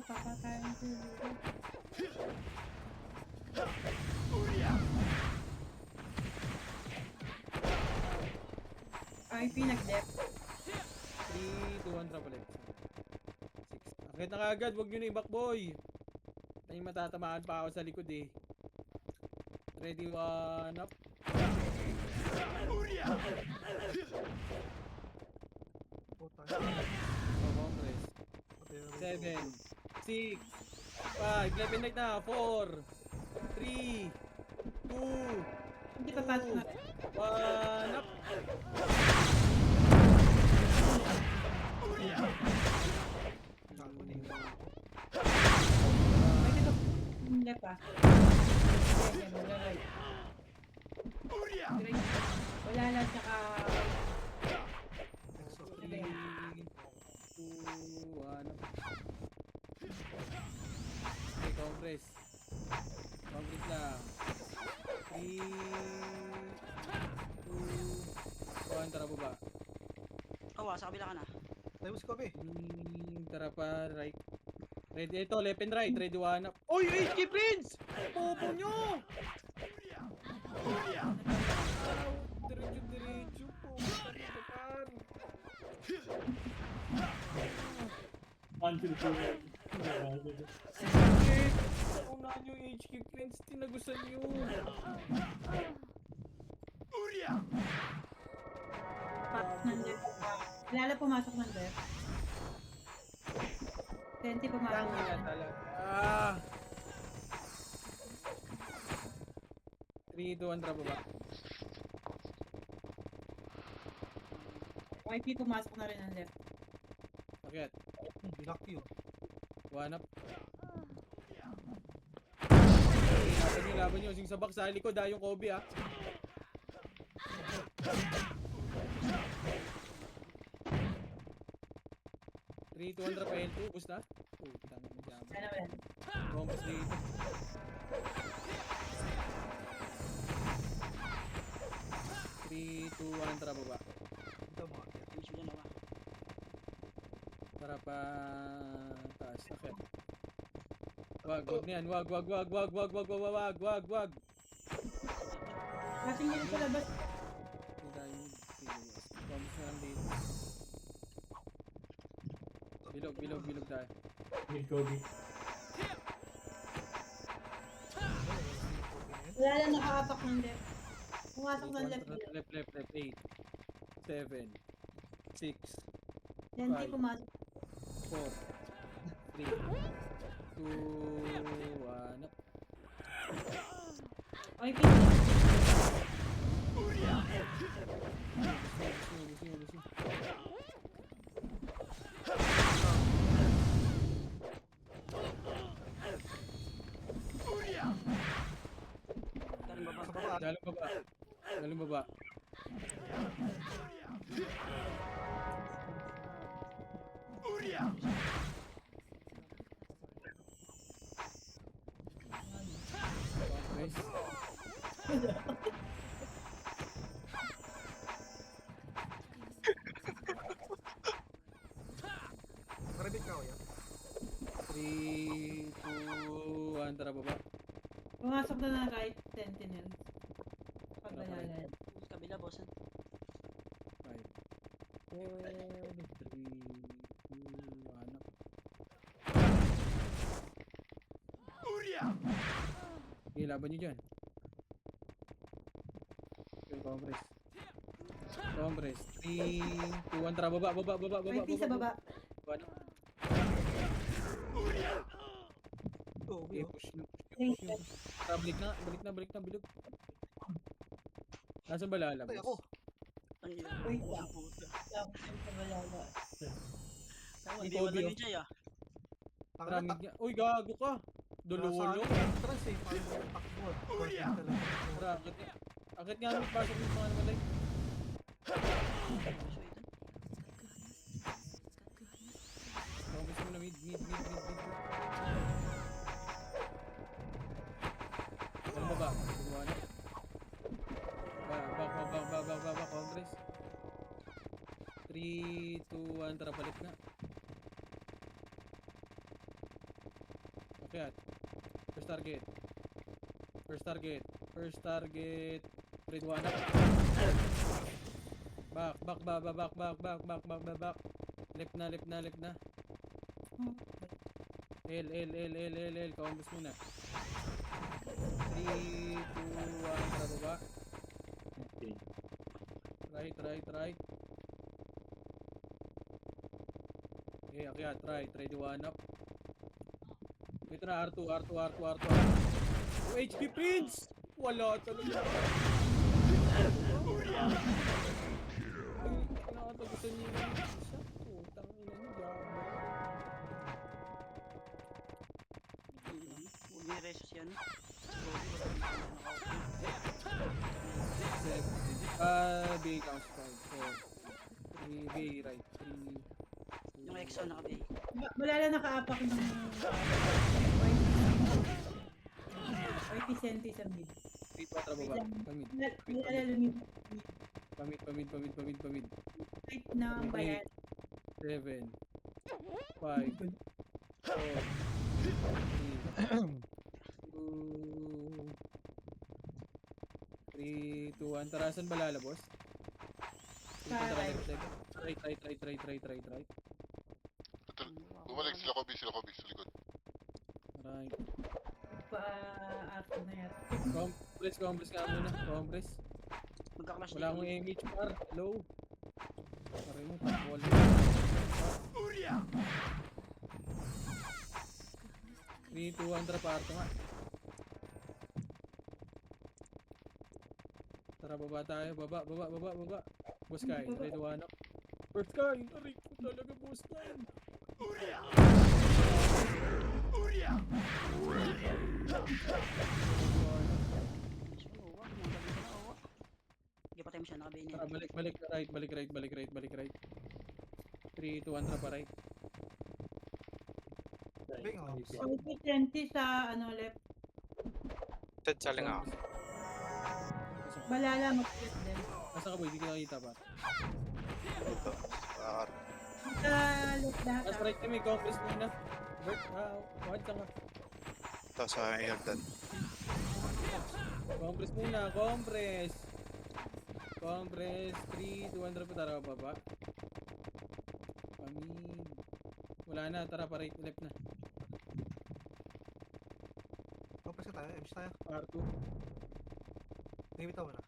[SPEAKER 6] Papakain ko dito. IP nag-dep.
[SPEAKER 2] 3, 2, 1, triple X. 6. Akit na kagad, huwag nyo na i-back boy. Tayo matatamaan pa ako sa likod eh. Ready, one, up.
[SPEAKER 5] Puta.
[SPEAKER 2] Oh, compress. 7, 6, 5, left and right na. 4, 3, 2,
[SPEAKER 6] Hindi papasok na.
[SPEAKER 2] 1, up.
[SPEAKER 5] Gago na yun.
[SPEAKER 6] May dito. Dep ah. Yan, mag-right. Right. Wala lang, tsaka...
[SPEAKER 5] Exo.
[SPEAKER 2] 3, 2, 1, up. Okay, compress. Compress lang. 3, 2, 1, tara baba.
[SPEAKER 3] Sa kabila ka na.
[SPEAKER 5] Tayo mo si Kobe.
[SPEAKER 2] Tara pa, right. Ready, ito, left and right. Ready, one up. Oy, HK Prince! Popo nyo! Diretso po. Shit! Unahan nyo yung HK Prince. Tinagusan nyo.
[SPEAKER 6] ng dep. Lala pumasok ng dep. Senti pumasok ng
[SPEAKER 2] Tangina
[SPEAKER 6] dep.
[SPEAKER 2] talaga. 3, 2, 1, tara baba.
[SPEAKER 6] IP pumasok na rin ng dep.
[SPEAKER 2] Bakit?
[SPEAKER 5] Binak yun.
[SPEAKER 2] One up. Laban nyo. Sing sabak sa likod ha. Yung Kobe ha. Three, 2, 1, pa L2. Ubus na. Putang ina dyan.
[SPEAKER 6] Ano ba yan?
[SPEAKER 2] Bombas dito. Three, 2, 1, tara baba.
[SPEAKER 5] Ito mga kaya.
[SPEAKER 3] Yung sila naman.
[SPEAKER 2] Tara pa taas. Akit. Wag na yan. Wag.
[SPEAKER 6] Kasing nila sa labas.
[SPEAKER 2] Hindi tayo mid. Sige, bombas na lang dito. Bilog tayo.
[SPEAKER 6] Wala lang nakaapak ng left. Pumasok ng left.
[SPEAKER 2] Left, 8, 7, 6,
[SPEAKER 6] Yan, di pumasok.
[SPEAKER 2] 4, 3, 2, 1, up.
[SPEAKER 6] Okay, finish.
[SPEAKER 2] Gusto.
[SPEAKER 3] Galing baba.
[SPEAKER 5] Sa baba.
[SPEAKER 2] Galing baba. Guys,
[SPEAKER 5] Karibit ka o yan.
[SPEAKER 2] 3, 2, 1, tara baba.
[SPEAKER 6] Pumasok na ng right sentinel. Pagbalala.
[SPEAKER 3] Kabila, boss.
[SPEAKER 2] 5, 4, 3, 2, 1, up. Okay, laban nyo dyan. Okay, compress. 3, 2, 1, tara baba.
[SPEAKER 6] May piece sa baba.
[SPEAKER 2] One.
[SPEAKER 5] Oo,
[SPEAKER 2] Okay,
[SPEAKER 5] yun.
[SPEAKER 2] push nyo. Tara, balik na, bilog. Nasaan ba lalabas?
[SPEAKER 5] Patay ako.
[SPEAKER 3] Ang ina.
[SPEAKER 6] Wait lang.
[SPEAKER 3] Puta.
[SPEAKER 6] Pagbalala.
[SPEAKER 3] Hindi mo lang yung Jay ah.
[SPEAKER 2] Maraming niya. Uy, gago ka! Dulolo.
[SPEAKER 5] Entrance eh. Parang takbo.
[SPEAKER 2] Tara, akit nga may pasok yung mga namatay. Focus mo na mid. Ano ba ba? Tuwa na. Back, Congress. 3, 2, 1, tara balik na. Okay, at. First target. Red 1 up. Back. Left na. L. Combos muna. 3, 2, 1, tara baba. Right. Okay, akyat, try the 1 up. Ito na, R2. Oh, HP Prince! Wala talaga. Nakatagusan niya yung isa. Putang ina niya, gabo.
[SPEAKER 3] Huwag niya resos yan.
[SPEAKER 2] BA counts 5, 4, 3, BA right, 3,
[SPEAKER 3] Yung EXO naka-bay.
[SPEAKER 6] Wala lang nakaapak ng YP Senti sa mid.
[SPEAKER 2] 3, 4, baba, pamid,
[SPEAKER 6] Wala lumip.
[SPEAKER 2] pamid,
[SPEAKER 6] Right na ang bayan.
[SPEAKER 2] 7, 5, 4, 3, 2, 1, tarasan ba lalabos?
[SPEAKER 6] Right.
[SPEAKER 2] Right.
[SPEAKER 7] Bumalik sila Kobe sa likod.
[SPEAKER 2] Right.
[SPEAKER 6] Pa-after na yan.
[SPEAKER 2] Compress nga muna. Compress.
[SPEAKER 3] Magka-clash
[SPEAKER 2] Wala akong MH par. Hello. Pare mo, top wall. 3, 2, 1, tara parto nga. Tara, baba tayo. Baba. Boss Kai, ready to one up. First Kai, aray ko talaga, Boss Kai.
[SPEAKER 3] Hindi pa tayo siya naka-bay niya.
[SPEAKER 2] Tara, balik right. 3, 2, 1, tara pa right.
[SPEAKER 5] Bing ako.
[SPEAKER 6] YP Senti sa left.
[SPEAKER 4] Sa lingaw.
[SPEAKER 6] Balala mag-flip din.
[SPEAKER 2] Nasa ka boy, di ka nakita ba?
[SPEAKER 4] Ito.
[SPEAKER 6] Sa left lahat.
[SPEAKER 2] Nasa right kami, compress muna. Bert, wag ka nga.
[SPEAKER 4] Ito sa Hilton.
[SPEAKER 2] Compress muna, compress. 3, 2, 1, tara pa, tara baba. Amin. Wala na, tara pa right, left na.
[SPEAKER 5] Kapag ka tayo, MC tayo.
[SPEAKER 2] R2.
[SPEAKER 5] Bitaw mo na.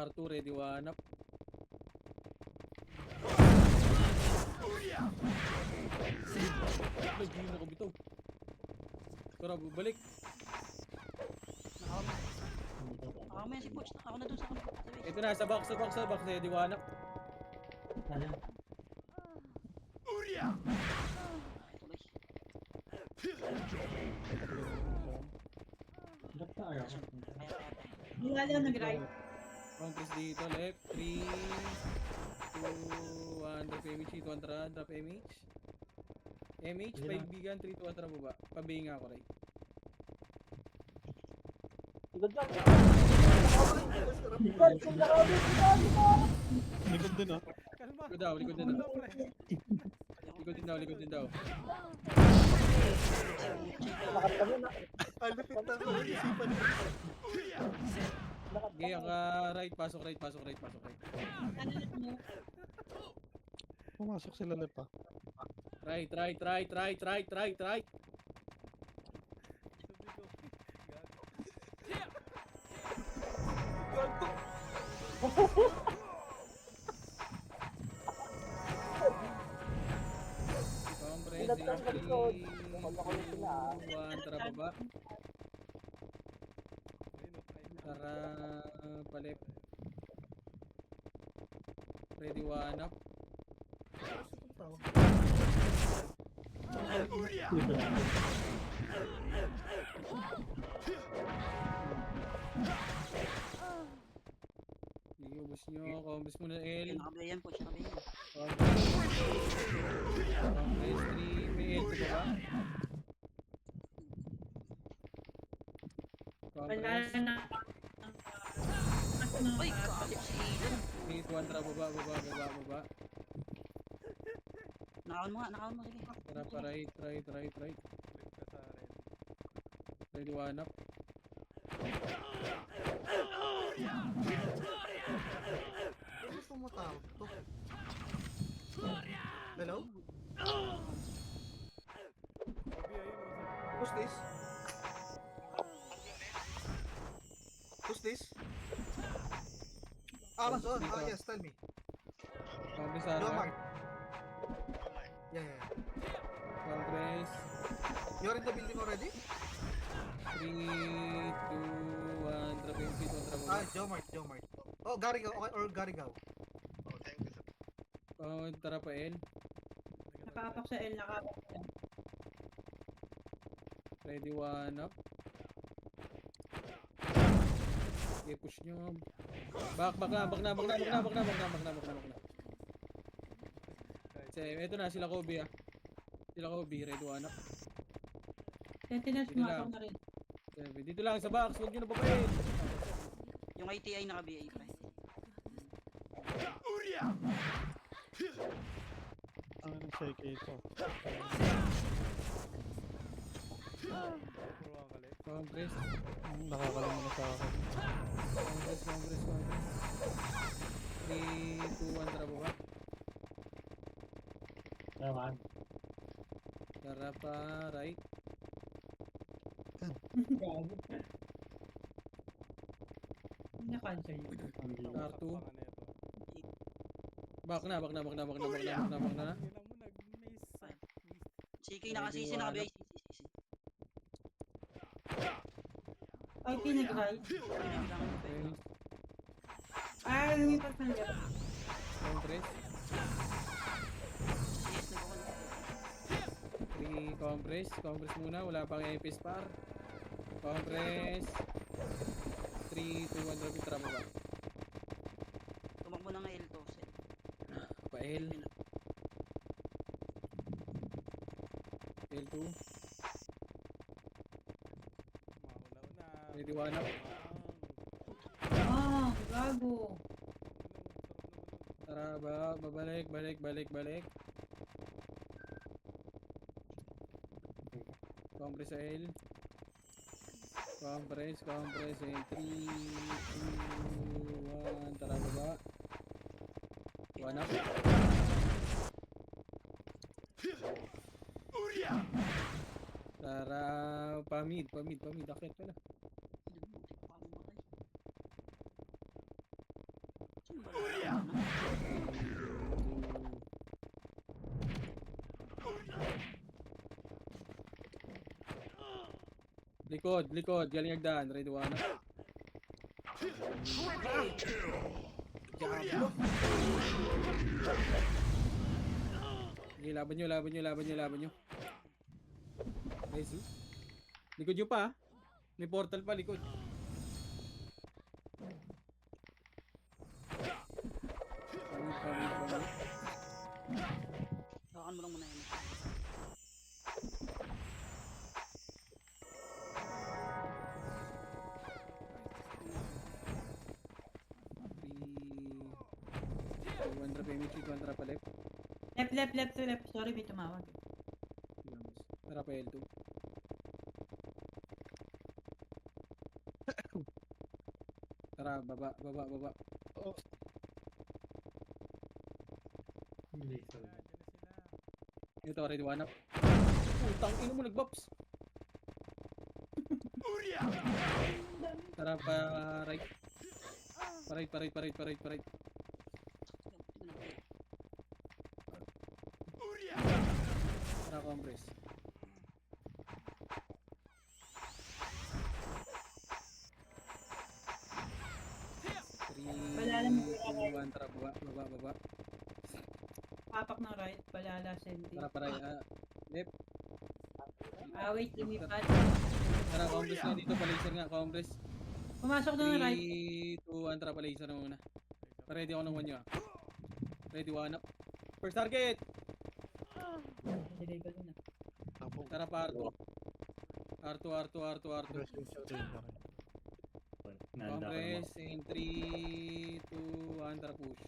[SPEAKER 2] R2 ready, one up. Ay, di na nakabitaw. Tara, balik.
[SPEAKER 3] Ako may si Coach. Ako na dun sa ano.
[SPEAKER 2] Ito na, sa box, ready, one up.
[SPEAKER 6] Nilala nag-right.
[SPEAKER 2] Conquest dito, left, 3, 2, 1, drop MH, 200, drop MH. MH, 5 bigan, 3, 200 baba. Pabinga ako, right.
[SPEAKER 9] Likod din ah.
[SPEAKER 2] Likod din daw. Likod din daw.
[SPEAKER 5] Ang lupit na ko. Isipan mo.
[SPEAKER 2] Okay, ang right, pasok right.
[SPEAKER 9] Pumasok sila left ah.
[SPEAKER 2] Right. Compressing 3, 2, 1, tara baba. Tara palip. Ready, one up. Iubos nyo, combos mo na L.
[SPEAKER 3] Nakabayan po siya. Nakabayan.
[SPEAKER 2] Compress 3, may L to ba?
[SPEAKER 6] Wala
[SPEAKER 2] Compress.
[SPEAKER 6] na.
[SPEAKER 3] Uy, kalip si Eden.
[SPEAKER 2] Hit 1, tara baba.
[SPEAKER 3] Nakaon mo. Sige.
[SPEAKER 2] Tara pa right. Ready, one up.
[SPEAKER 5] Ano gusto mo tawag to? Hello? Who's this? Who's this? Amazon. Ah, yes, tell me.
[SPEAKER 2] Compress
[SPEAKER 5] No,
[SPEAKER 2] ara.
[SPEAKER 5] Mark. Yeah.
[SPEAKER 2] Compress.
[SPEAKER 5] You're in the building already?
[SPEAKER 2] 3, 2, 1, drop yung hit 1, tara baba.
[SPEAKER 5] Ah, Joe Mart. Oh, Garigaw. Okay, or Garigaw.
[SPEAKER 2] Tara pa L.
[SPEAKER 6] Nakaapak sa L, nakaapak.
[SPEAKER 2] Ready, one up. Okay, push nyo. Back na. Ito na, sila Kobe ah. Ready, one up.
[SPEAKER 6] Sentinels,
[SPEAKER 2] Dito lang.
[SPEAKER 6] sumasok na rin.
[SPEAKER 2] Dito lang sa box, huwag nyo na babayin.
[SPEAKER 3] Yung ITI naka-BA pa.
[SPEAKER 9] Ang anong shake ito.
[SPEAKER 2] Compress.
[SPEAKER 9] Nakakalam mo na sa akin.
[SPEAKER 2] Compress. 3, 2, 1, tara baba. Tara pa right.
[SPEAKER 6] Na-cancel yun.
[SPEAKER 2] R2. Back na.
[SPEAKER 3] CK nakasisi naka-BA.
[SPEAKER 6] IT nag-right.
[SPEAKER 2] Okay.
[SPEAKER 6] Ah, lumipas ng left.
[SPEAKER 2] Compress.
[SPEAKER 3] CS nag-1.
[SPEAKER 2] 3, compress muna, wala pang FPS par. Compress. 3, 2, 1, drop yung trap ba?
[SPEAKER 3] Tumakbo na nga L to.
[SPEAKER 2] Pa L. L2. Ready, one up.
[SPEAKER 6] Ah, gago.
[SPEAKER 2] Tara ba, balik. Compress sa L. Compress in 3, 2, 1, tara baba. One up. Tara, pamid, akit pala. Likod. Galing agdaan. Ready, one up.
[SPEAKER 8] Diablo.
[SPEAKER 2] Sige, laban nyo. Nice. Likod nyo pa, ah. May portal pa, likod.
[SPEAKER 3] Hawakan mo lang muna yun.
[SPEAKER 2] One trap MHC, one trap pa left.
[SPEAKER 6] Left. Sorry, may tumawag.
[SPEAKER 2] Tara pa L2. Tara, baba. Ito, ready, one up. Putang ino mo, nag-bops. Tara, pa right. Pa right. Tara, compress.
[SPEAKER 6] Palalang
[SPEAKER 2] 3, 2, 1, tara, baba.
[SPEAKER 6] Papak ng right, palala, senti.
[SPEAKER 2] Tara, pa right. Left.
[SPEAKER 6] Wait, lumipad.
[SPEAKER 2] Tara, compress na dito, palaser nga, compress.
[SPEAKER 6] Pumasok na ng right.
[SPEAKER 2] 3, 2, 1, tara, palaser na muna. Ready ako ng one nyo, ah. Ready, one up. First target!
[SPEAKER 6] Delay ko din, ah.
[SPEAKER 2] Tara, pa R2. R2. Compress in 3, 2, 1, tara, push.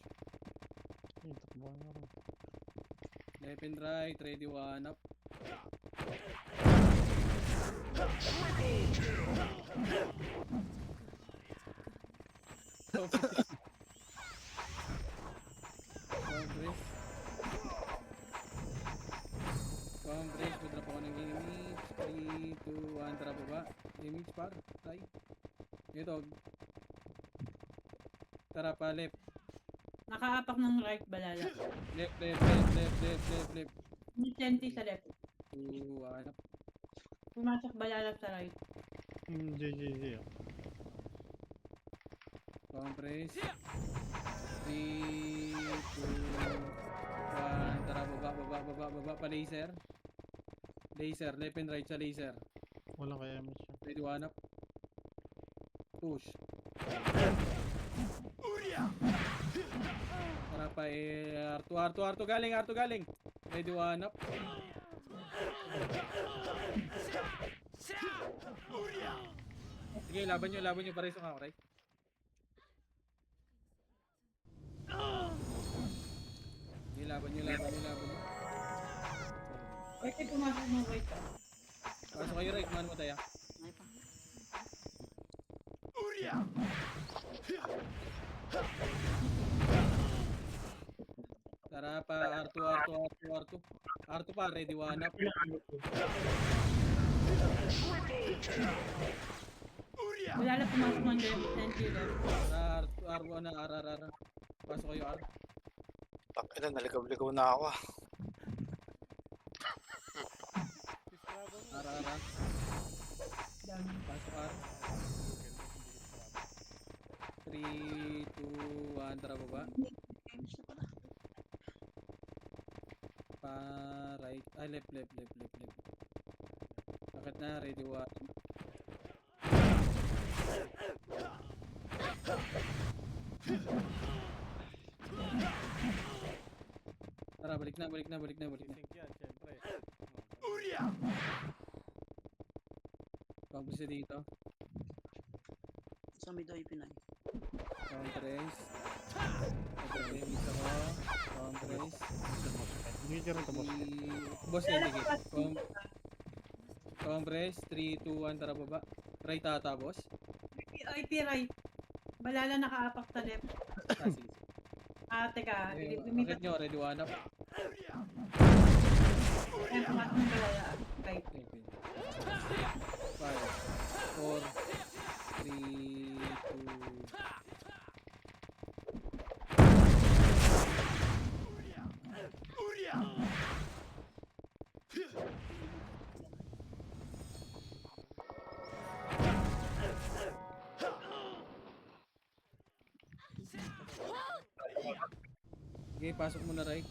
[SPEAKER 2] Left and right, ready, one up. Compress, madrap ako ng image. 3, 2, 1, tara, baba. Image par, try. Ito. Tara pa, left.
[SPEAKER 6] Nakaapak ng right, balala.
[SPEAKER 2] Left.
[SPEAKER 6] Yung senti sa left.
[SPEAKER 2] 2, 1 up.
[SPEAKER 6] Pumasok balala sa right.
[SPEAKER 9] GG.
[SPEAKER 2] Compress. 3, 2, 1. Tara, baba. Pa laser. Left and right sa laser.
[SPEAKER 9] Wala kaya mo siya.
[SPEAKER 2] Ready, one up. Push. Tara pa R2 galing. Ready, one up. Sige, laban nyo. Pareso nga ako, right? Sige, laban nyo.
[SPEAKER 6] Wait, pumasok ng right, ah.
[SPEAKER 2] Pasok kayo, right, man mo tayo.
[SPEAKER 3] Ay pa.
[SPEAKER 2] Tara pa, R2. R2 pa, ready, one up.
[SPEAKER 6] Balala pumasok ng left, senti left.
[SPEAKER 2] R1 na, R. Pasok kayo, R.
[SPEAKER 4] Ina, naligaw-ligaw na ako ah.
[SPEAKER 2] R.
[SPEAKER 6] Dami.
[SPEAKER 2] Pasok R. 3, 2, 1, tara baba.
[SPEAKER 3] Games na pala.
[SPEAKER 2] Pa right. Ay, left. Bakit na, ready, one. Tara, balik na. Pagpus siya dito.
[SPEAKER 3] Sa middle ay Pinay.
[SPEAKER 2] Compress. Compress ako. Compress.
[SPEAKER 9] Hindi rin ito, boss.
[SPEAKER 2] Boss, indicate. Compress. 3, 2, 1, tara baba. Right ata, boss.
[SPEAKER 6] IP right. Balala nakaapak sa left.
[SPEAKER 2] Sige.
[SPEAKER 6] Teka.
[SPEAKER 2] Bakit
[SPEAKER 6] Lumipat.
[SPEAKER 2] nyo, ready, one up.
[SPEAKER 6] Ayan, pumasok ng balala. Right.
[SPEAKER 2] 5, 4, 3, 2. Sige, pasok mo na, Ray.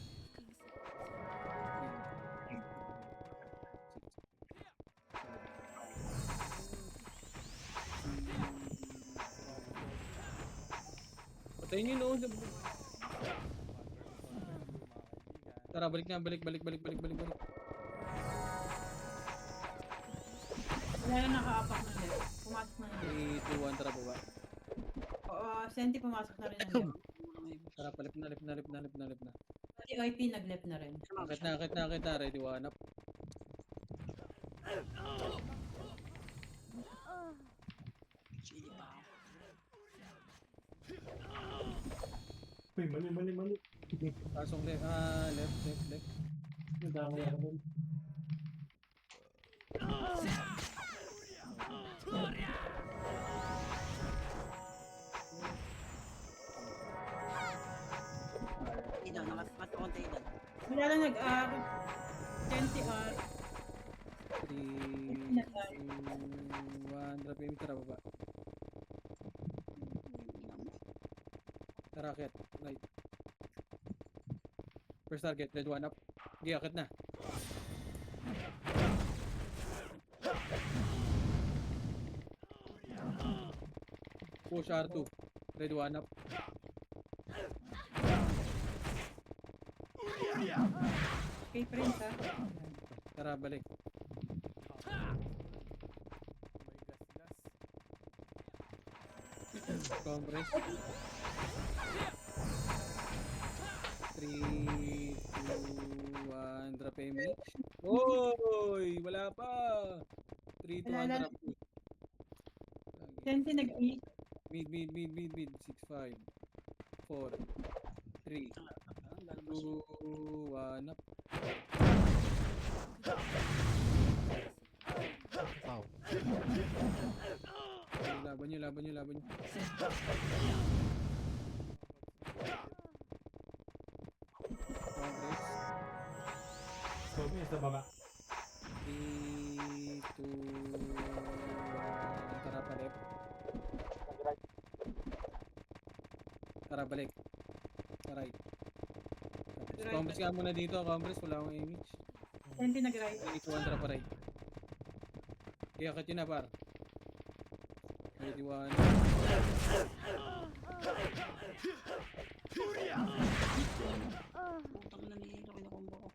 [SPEAKER 2] Patayin nyo noon. Tara, balik na. Balik.
[SPEAKER 6] Wala na nakaapak ng left. Pumasok na ng left.
[SPEAKER 2] 3, 2, 1, tara baba.
[SPEAKER 6] Oo, Senti pumasok na rin ng left.
[SPEAKER 2] Tara, palip na.
[SPEAKER 6] Pati OIP nag-left na rin.
[SPEAKER 2] Akit na. Ready, one up.
[SPEAKER 3] Sige pa.
[SPEAKER 5] Uy, mali.
[SPEAKER 2] Pasok left.
[SPEAKER 5] Nadami ako.
[SPEAKER 3] Ilan, nakakonti ilan.
[SPEAKER 6] Wala lang nag-R. Senti R.
[SPEAKER 2] 3, 2, 1, drop yung tara baba. Tara, akit. Right. First target, red one up. Sige, akit na. Push R2. Red one up.
[SPEAKER 6] Kay Prince ha.
[SPEAKER 2] Tara, balik. Compress. 3, 2, 1, drop MH. Oy! Wala pa! 3, 2, 1,
[SPEAKER 6] Wala.
[SPEAKER 2] drop.
[SPEAKER 6] Senti nag-E.
[SPEAKER 2] Mid. 6, 5, 4, 3, 2, 1, up.
[SPEAKER 9] Wow.
[SPEAKER 2] Laban nyo. Compress.
[SPEAKER 5] Sobrang sa baba.
[SPEAKER 2] 3, 2, 1, tara pa left. Tara balik. Right. Compress nga muna dito, compress, wala akong image.
[SPEAKER 6] Senti nag-right.
[SPEAKER 2] 3, 2, 1, tara pa right. Kaya akit yun na par. 3, 2, 1.
[SPEAKER 3] Putang na nila, kinukombo ko.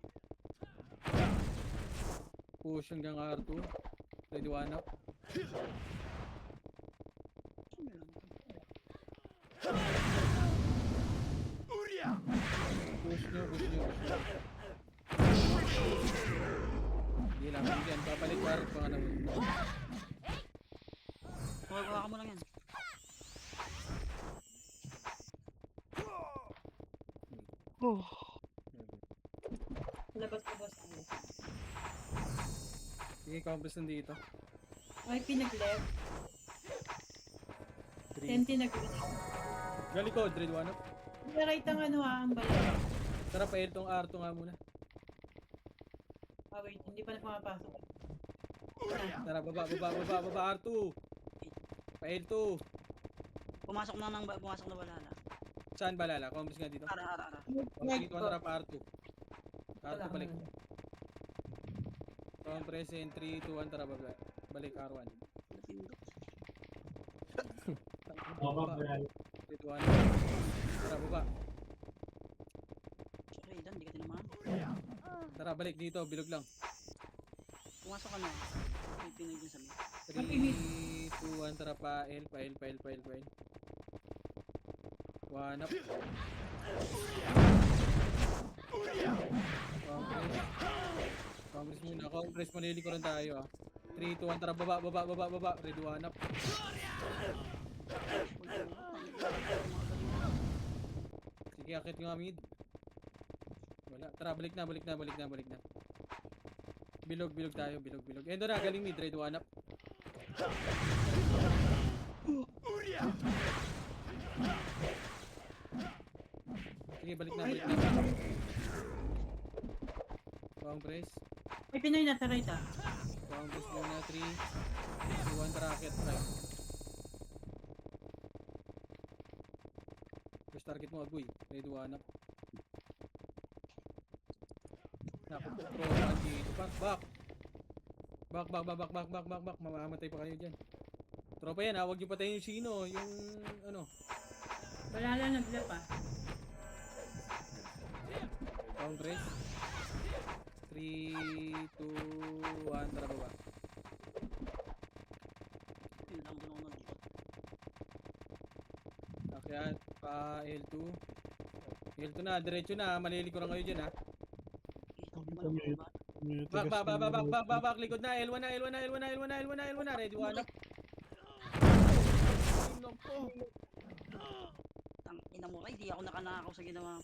[SPEAKER 2] Push hanggang R2. Ready, one up. Push nyo. Hindi lang, yan. Papalit par. Pang ano mo.
[SPEAKER 3] Huwag mo lang yan.
[SPEAKER 6] Labas ko boss.
[SPEAKER 2] Sige, compress nandito.
[SPEAKER 6] OIP nag-left.
[SPEAKER 2] 3.
[SPEAKER 6] Senti nag-right.
[SPEAKER 2] Galikod, ready, one up.
[SPEAKER 6] Nag-right ang ano ha, ang bayan.
[SPEAKER 2] Tara, pa tong R2 nga muna.
[SPEAKER 6] Ah wait, hindi pa na pumapasok.
[SPEAKER 2] Tara, baba, R2. Pa L2.
[SPEAKER 3] Pumasok na wala na.
[SPEAKER 2] Saan balala? Compress nga dito.
[SPEAKER 3] Ara.
[SPEAKER 2] Compress dito, tara pa R2. R2 balik. Compress in 3, 2, 1, tara baba. Balik R1.
[SPEAKER 3] Napindot.
[SPEAKER 5] Baba, wala.
[SPEAKER 2] 3, 2, 1. Tara baba.
[SPEAKER 3] Sorry, Dan, di ka tinamaan.
[SPEAKER 2] Tara balik dito, bilog lang.
[SPEAKER 3] Pumasok ka na. May pinag dyan sa may.
[SPEAKER 2] 3, 2, 1, tara pa L. 1 up. Compress muna. Compress, malilikuran tayo ah. 3, 2, 1, tara baba. Ready, one up. Sige, akit nga mid. Wala. Tara, balik na. Bilog tayo. Endo na, galing mid. Ready, one up. Sige, balik na. Compress.
[SPEAKER 6] May Pinoy nasa right ha.
[SPEAKER 2] Compress muna. 3, 2, 1, tara, akit. Right. First target mo, Agoy. Ready, one up. Nakutrolan dito. Back. Back. Mamamatay pa kayo dyan. Tropa yan ha, huwag niyo patayin yung sino. Yung ano.
[SPEAKER 6] Wala lang nag-left ah.
[SPEAKER 2] Congress. 3, 2, 1. Tara baba.
[SPEAKER 3] Yun lang doon ako nag-ikot.
[SPEAKER 2] Akyat pa L2. L2 na, diretso na. Malili ko na kayo dyan ha.
[SPEAKER 3] Kita ko naman ako ba?
[SPEAKER 2] Back, likod na. L1 na. Ready, one up.
[SPEAKER 3] Tang ina mo, ay di ako nakanakaw sa ginawa.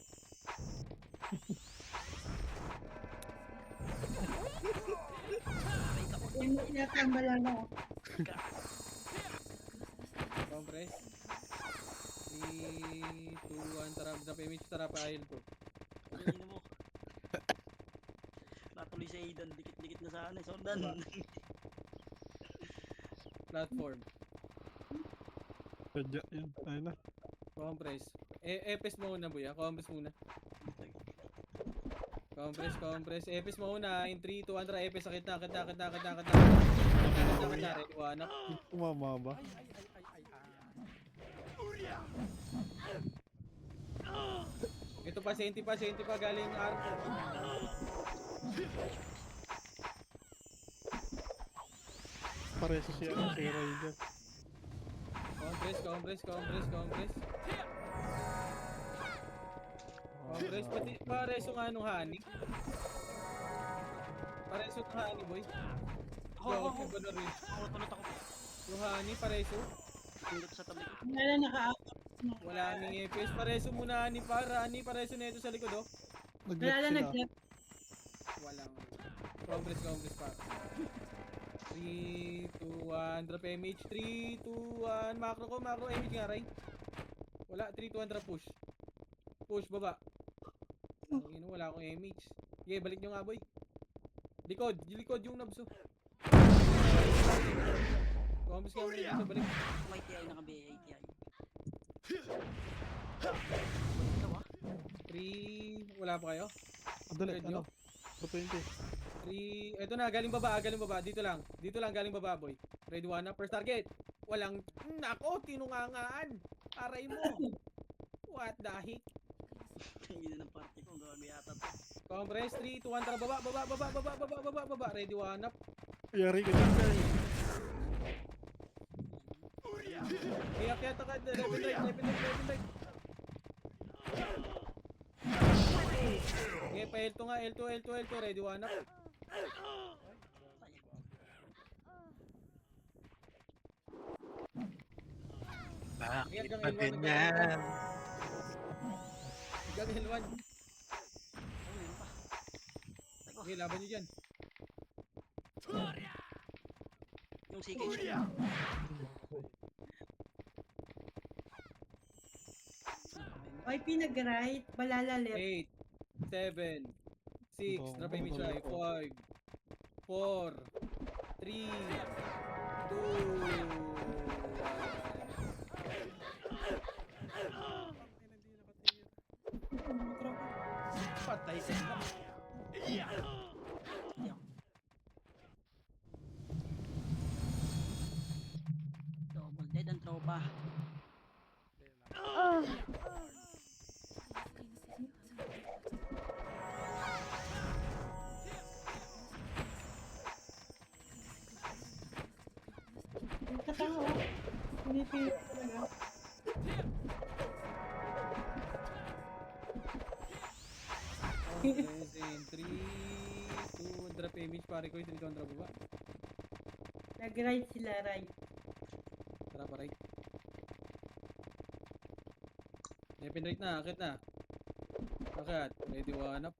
[SPEAKER 3] Nakita ko.
[SPEAKER 6] Yung tinatambal lang ako.
[SPEAKER 2] Compress. 3, 2, 1. Tara, drop image. Tara pa L2.
[SPEAKER 3] Ang ina mo. Natuloy sa Aidan, dikit-dikit na sana. Sordan.
[SPEAKER 2] Platform.
[SPEAKER 9] Sadya yan. Ayun na.
[SPEAKER 2] Compress. Epes muna, boy. Compress muna. Compress. Epes muna. In 3, 2, 1. Tara, epes. Sakit na. Ready, one up.
[SPEAKER 9] Tumama ba?
[SPEAKER 2] Ito pa, senti pa. Galing arm.
[SPEAKER 9] Pares siya. Si Ray dyan.
[SPEAKER 2] Compress. Pati pareso nga nung honey. Pareso nung honey, boy.
[SPEAKER 3] Ako.
[SPEAKER 2] Ba na rin?
[SPEAKER 3] Ako, tulot ako.
[SPEAKER 2] Yung honey, pareso.
[SPEAKER 3] Pindot sa tabi ko.
[SPEAKER 6] Wala lang naka-out.
[SPEAKER 2] Wala aming EPS. Pareso muna, honey, pareso na ito sa likod, oh.
[SPEAKER 6] Wala lang nag-left.
[SPEAKER 2] Walang. Compress pa. 3, 2, 1. Drop image. 3, 2, 1. Macro image nga, Ray. Wala, 3, 2, 1. Drop push. Push, baba. Wala akong image. Okay, balik nyo nga, boy. Likod yung nabso. Compress ka muna dito, balik.
[SPEAKER 3] May TI naka-BA, TI.
[SPEAKER 2] 3, wala pa kayo?
[SPEAKER 9] Adali,
[SPEAKER 2] Third nyo?
[SPEAKER 9] ano? 220.
[SPEAKER 2] 3, eto na, galing baba. Dito lang, galing baba, boy. Ready, one up, first target. Walang, nako, tinungangaan. Aray mo. What the heck?
[SPEAKER 3] Hindi na ng party ko, gabi yata to.
[SPEAKER 2] Compress, 3, 2, 1, tara, baba. Ready, one up.
[SPEAKER 9] Yari ka dyan, guys.
[SPEAKER 2] Kaya ka, left and right. Okay, pa L2 nga, L2, ready, one up.
[SPEAKER 4] Bakit ba ganyan?
[SPEAKER 2] Hanggang L1.
[SPEAKER 3] Ay, meron pa. Teko,
[SPEAKER 2] Okay, laban nyo dyan.
[SPEAKER 3] yung CK.
[SPEAKER 6] YP nag-right, balala left.
[SPEAKER 2] 8, 7, 6, drop image try. 5, 4, 3, 2, patay ka na.
[SPEAKER 3] Double dead ang tropa.
[SPEAKER 6] Ang katanga oh. Pinipilit ko talaga.
[SPEAKER 2] Yes, in 3, 2, drop image pare ko, hindi ko ang drop ba?
[SPEAKER 6] Nag-right sila, right.
[SPEAKER 2] Tara pa right. Left and right na, akit na. Akit, ready, one up.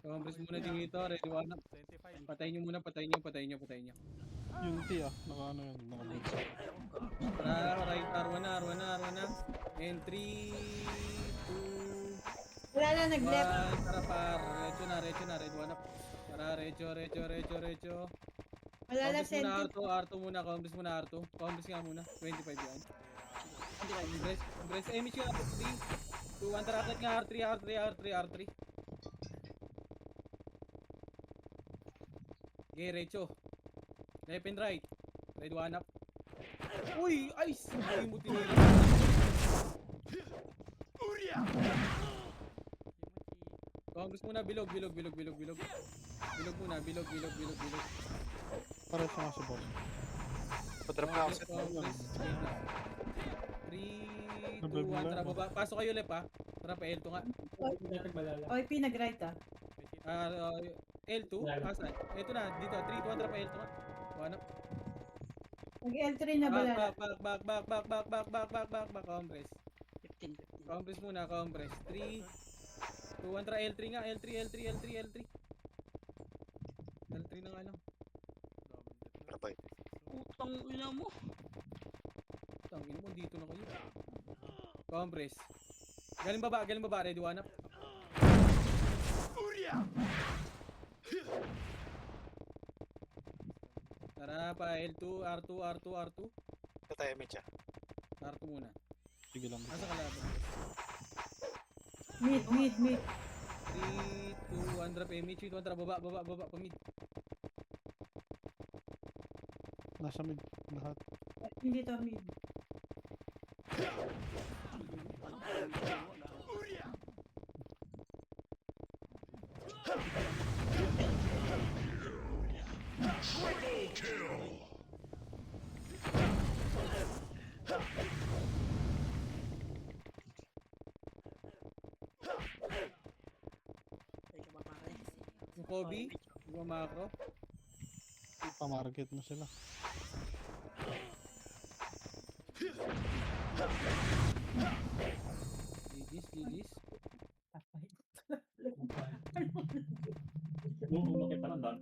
[SPEAKER 2] Compress muna dito, ready, one up. Patayin nyo muna, patayin nyo.
[SPEAKER 9] Yung T ah. Naka ano yun. Naka
[SPEAKER 2] Tara, right, R1 na. And 3, 2,
[SPEAKER 6] Wala lang nag-left.
[SPEAKER 2] 1. Tara par, recho na, ready, one up. Tara, recho.
[SPEAKER 6] Alala,
[SPEAKER 2] Combis muna
[SPEAKER 6] sentence.
[SPEAKER 2] R2, R2 muna, combis muna R2. Combis nga muna, 25 yan. Compress, Mitch nga, 3, 2, 1, tara agad nga, R3, R3, R3, R3. Okay, Recho. Left and right. Red one up. Uy, ice! Hindi mo tinira. Combis muna, bilog. Bilog muna, bilog.
[SPEAKER 9] Pares na si boss.
[SPEAKER 4] Patrap na ako sa
[SPEAKER 2] Compress. 3, 2, 1, tara baba. Pasok kayo left ha. Tara pa L2 nga.
[SPEAKER 6] Oy, pinag-right ah.
[SPEAKER 2] L2? Asan? Ito na, dito. 3, 2, 1, tara pa L2 nga. One up.
[SPEAKER 6] Mag-L3 na balala.
[SPEAKER 2] Back. Compress.
[SPEAKER 3] 15.
[SPEAKER 2] Compress muna, compress. 3, 2, 1, tara L3 nga. L3 na nga lang.
[SPEAKER 4] Trapay.
[SPEAKER 3] Putang ina mo.
[SPEAKER 2] Tangin mo, dito na kayo. Compress. Galing baba. Ready, one up. Tara pa, L2, R2.
[SPEAKER 4] Ito tayo, Mitch ah.
[SPEAKER 2] R2 muna.
[SPEAKER 9] Sige lang.
[SPEAKER 2] Nasa kalaban.
[SPEAKER 6] Mid.
[SPEAKER 2] 3, 2, 1, drop Mitch. 1, tara, baba, pa mid.
[SPEAKER 9] Nasa mid lahat.
[SPEAKER 6] Hindi to mid.
[SPEAKER 2] Yung Kobe, yung macro.
[SPEAKER 9] Pamarket mo sila.
[SPEAKER 2] GG's.
[SPEAKER 6] Umakit pa lang doon.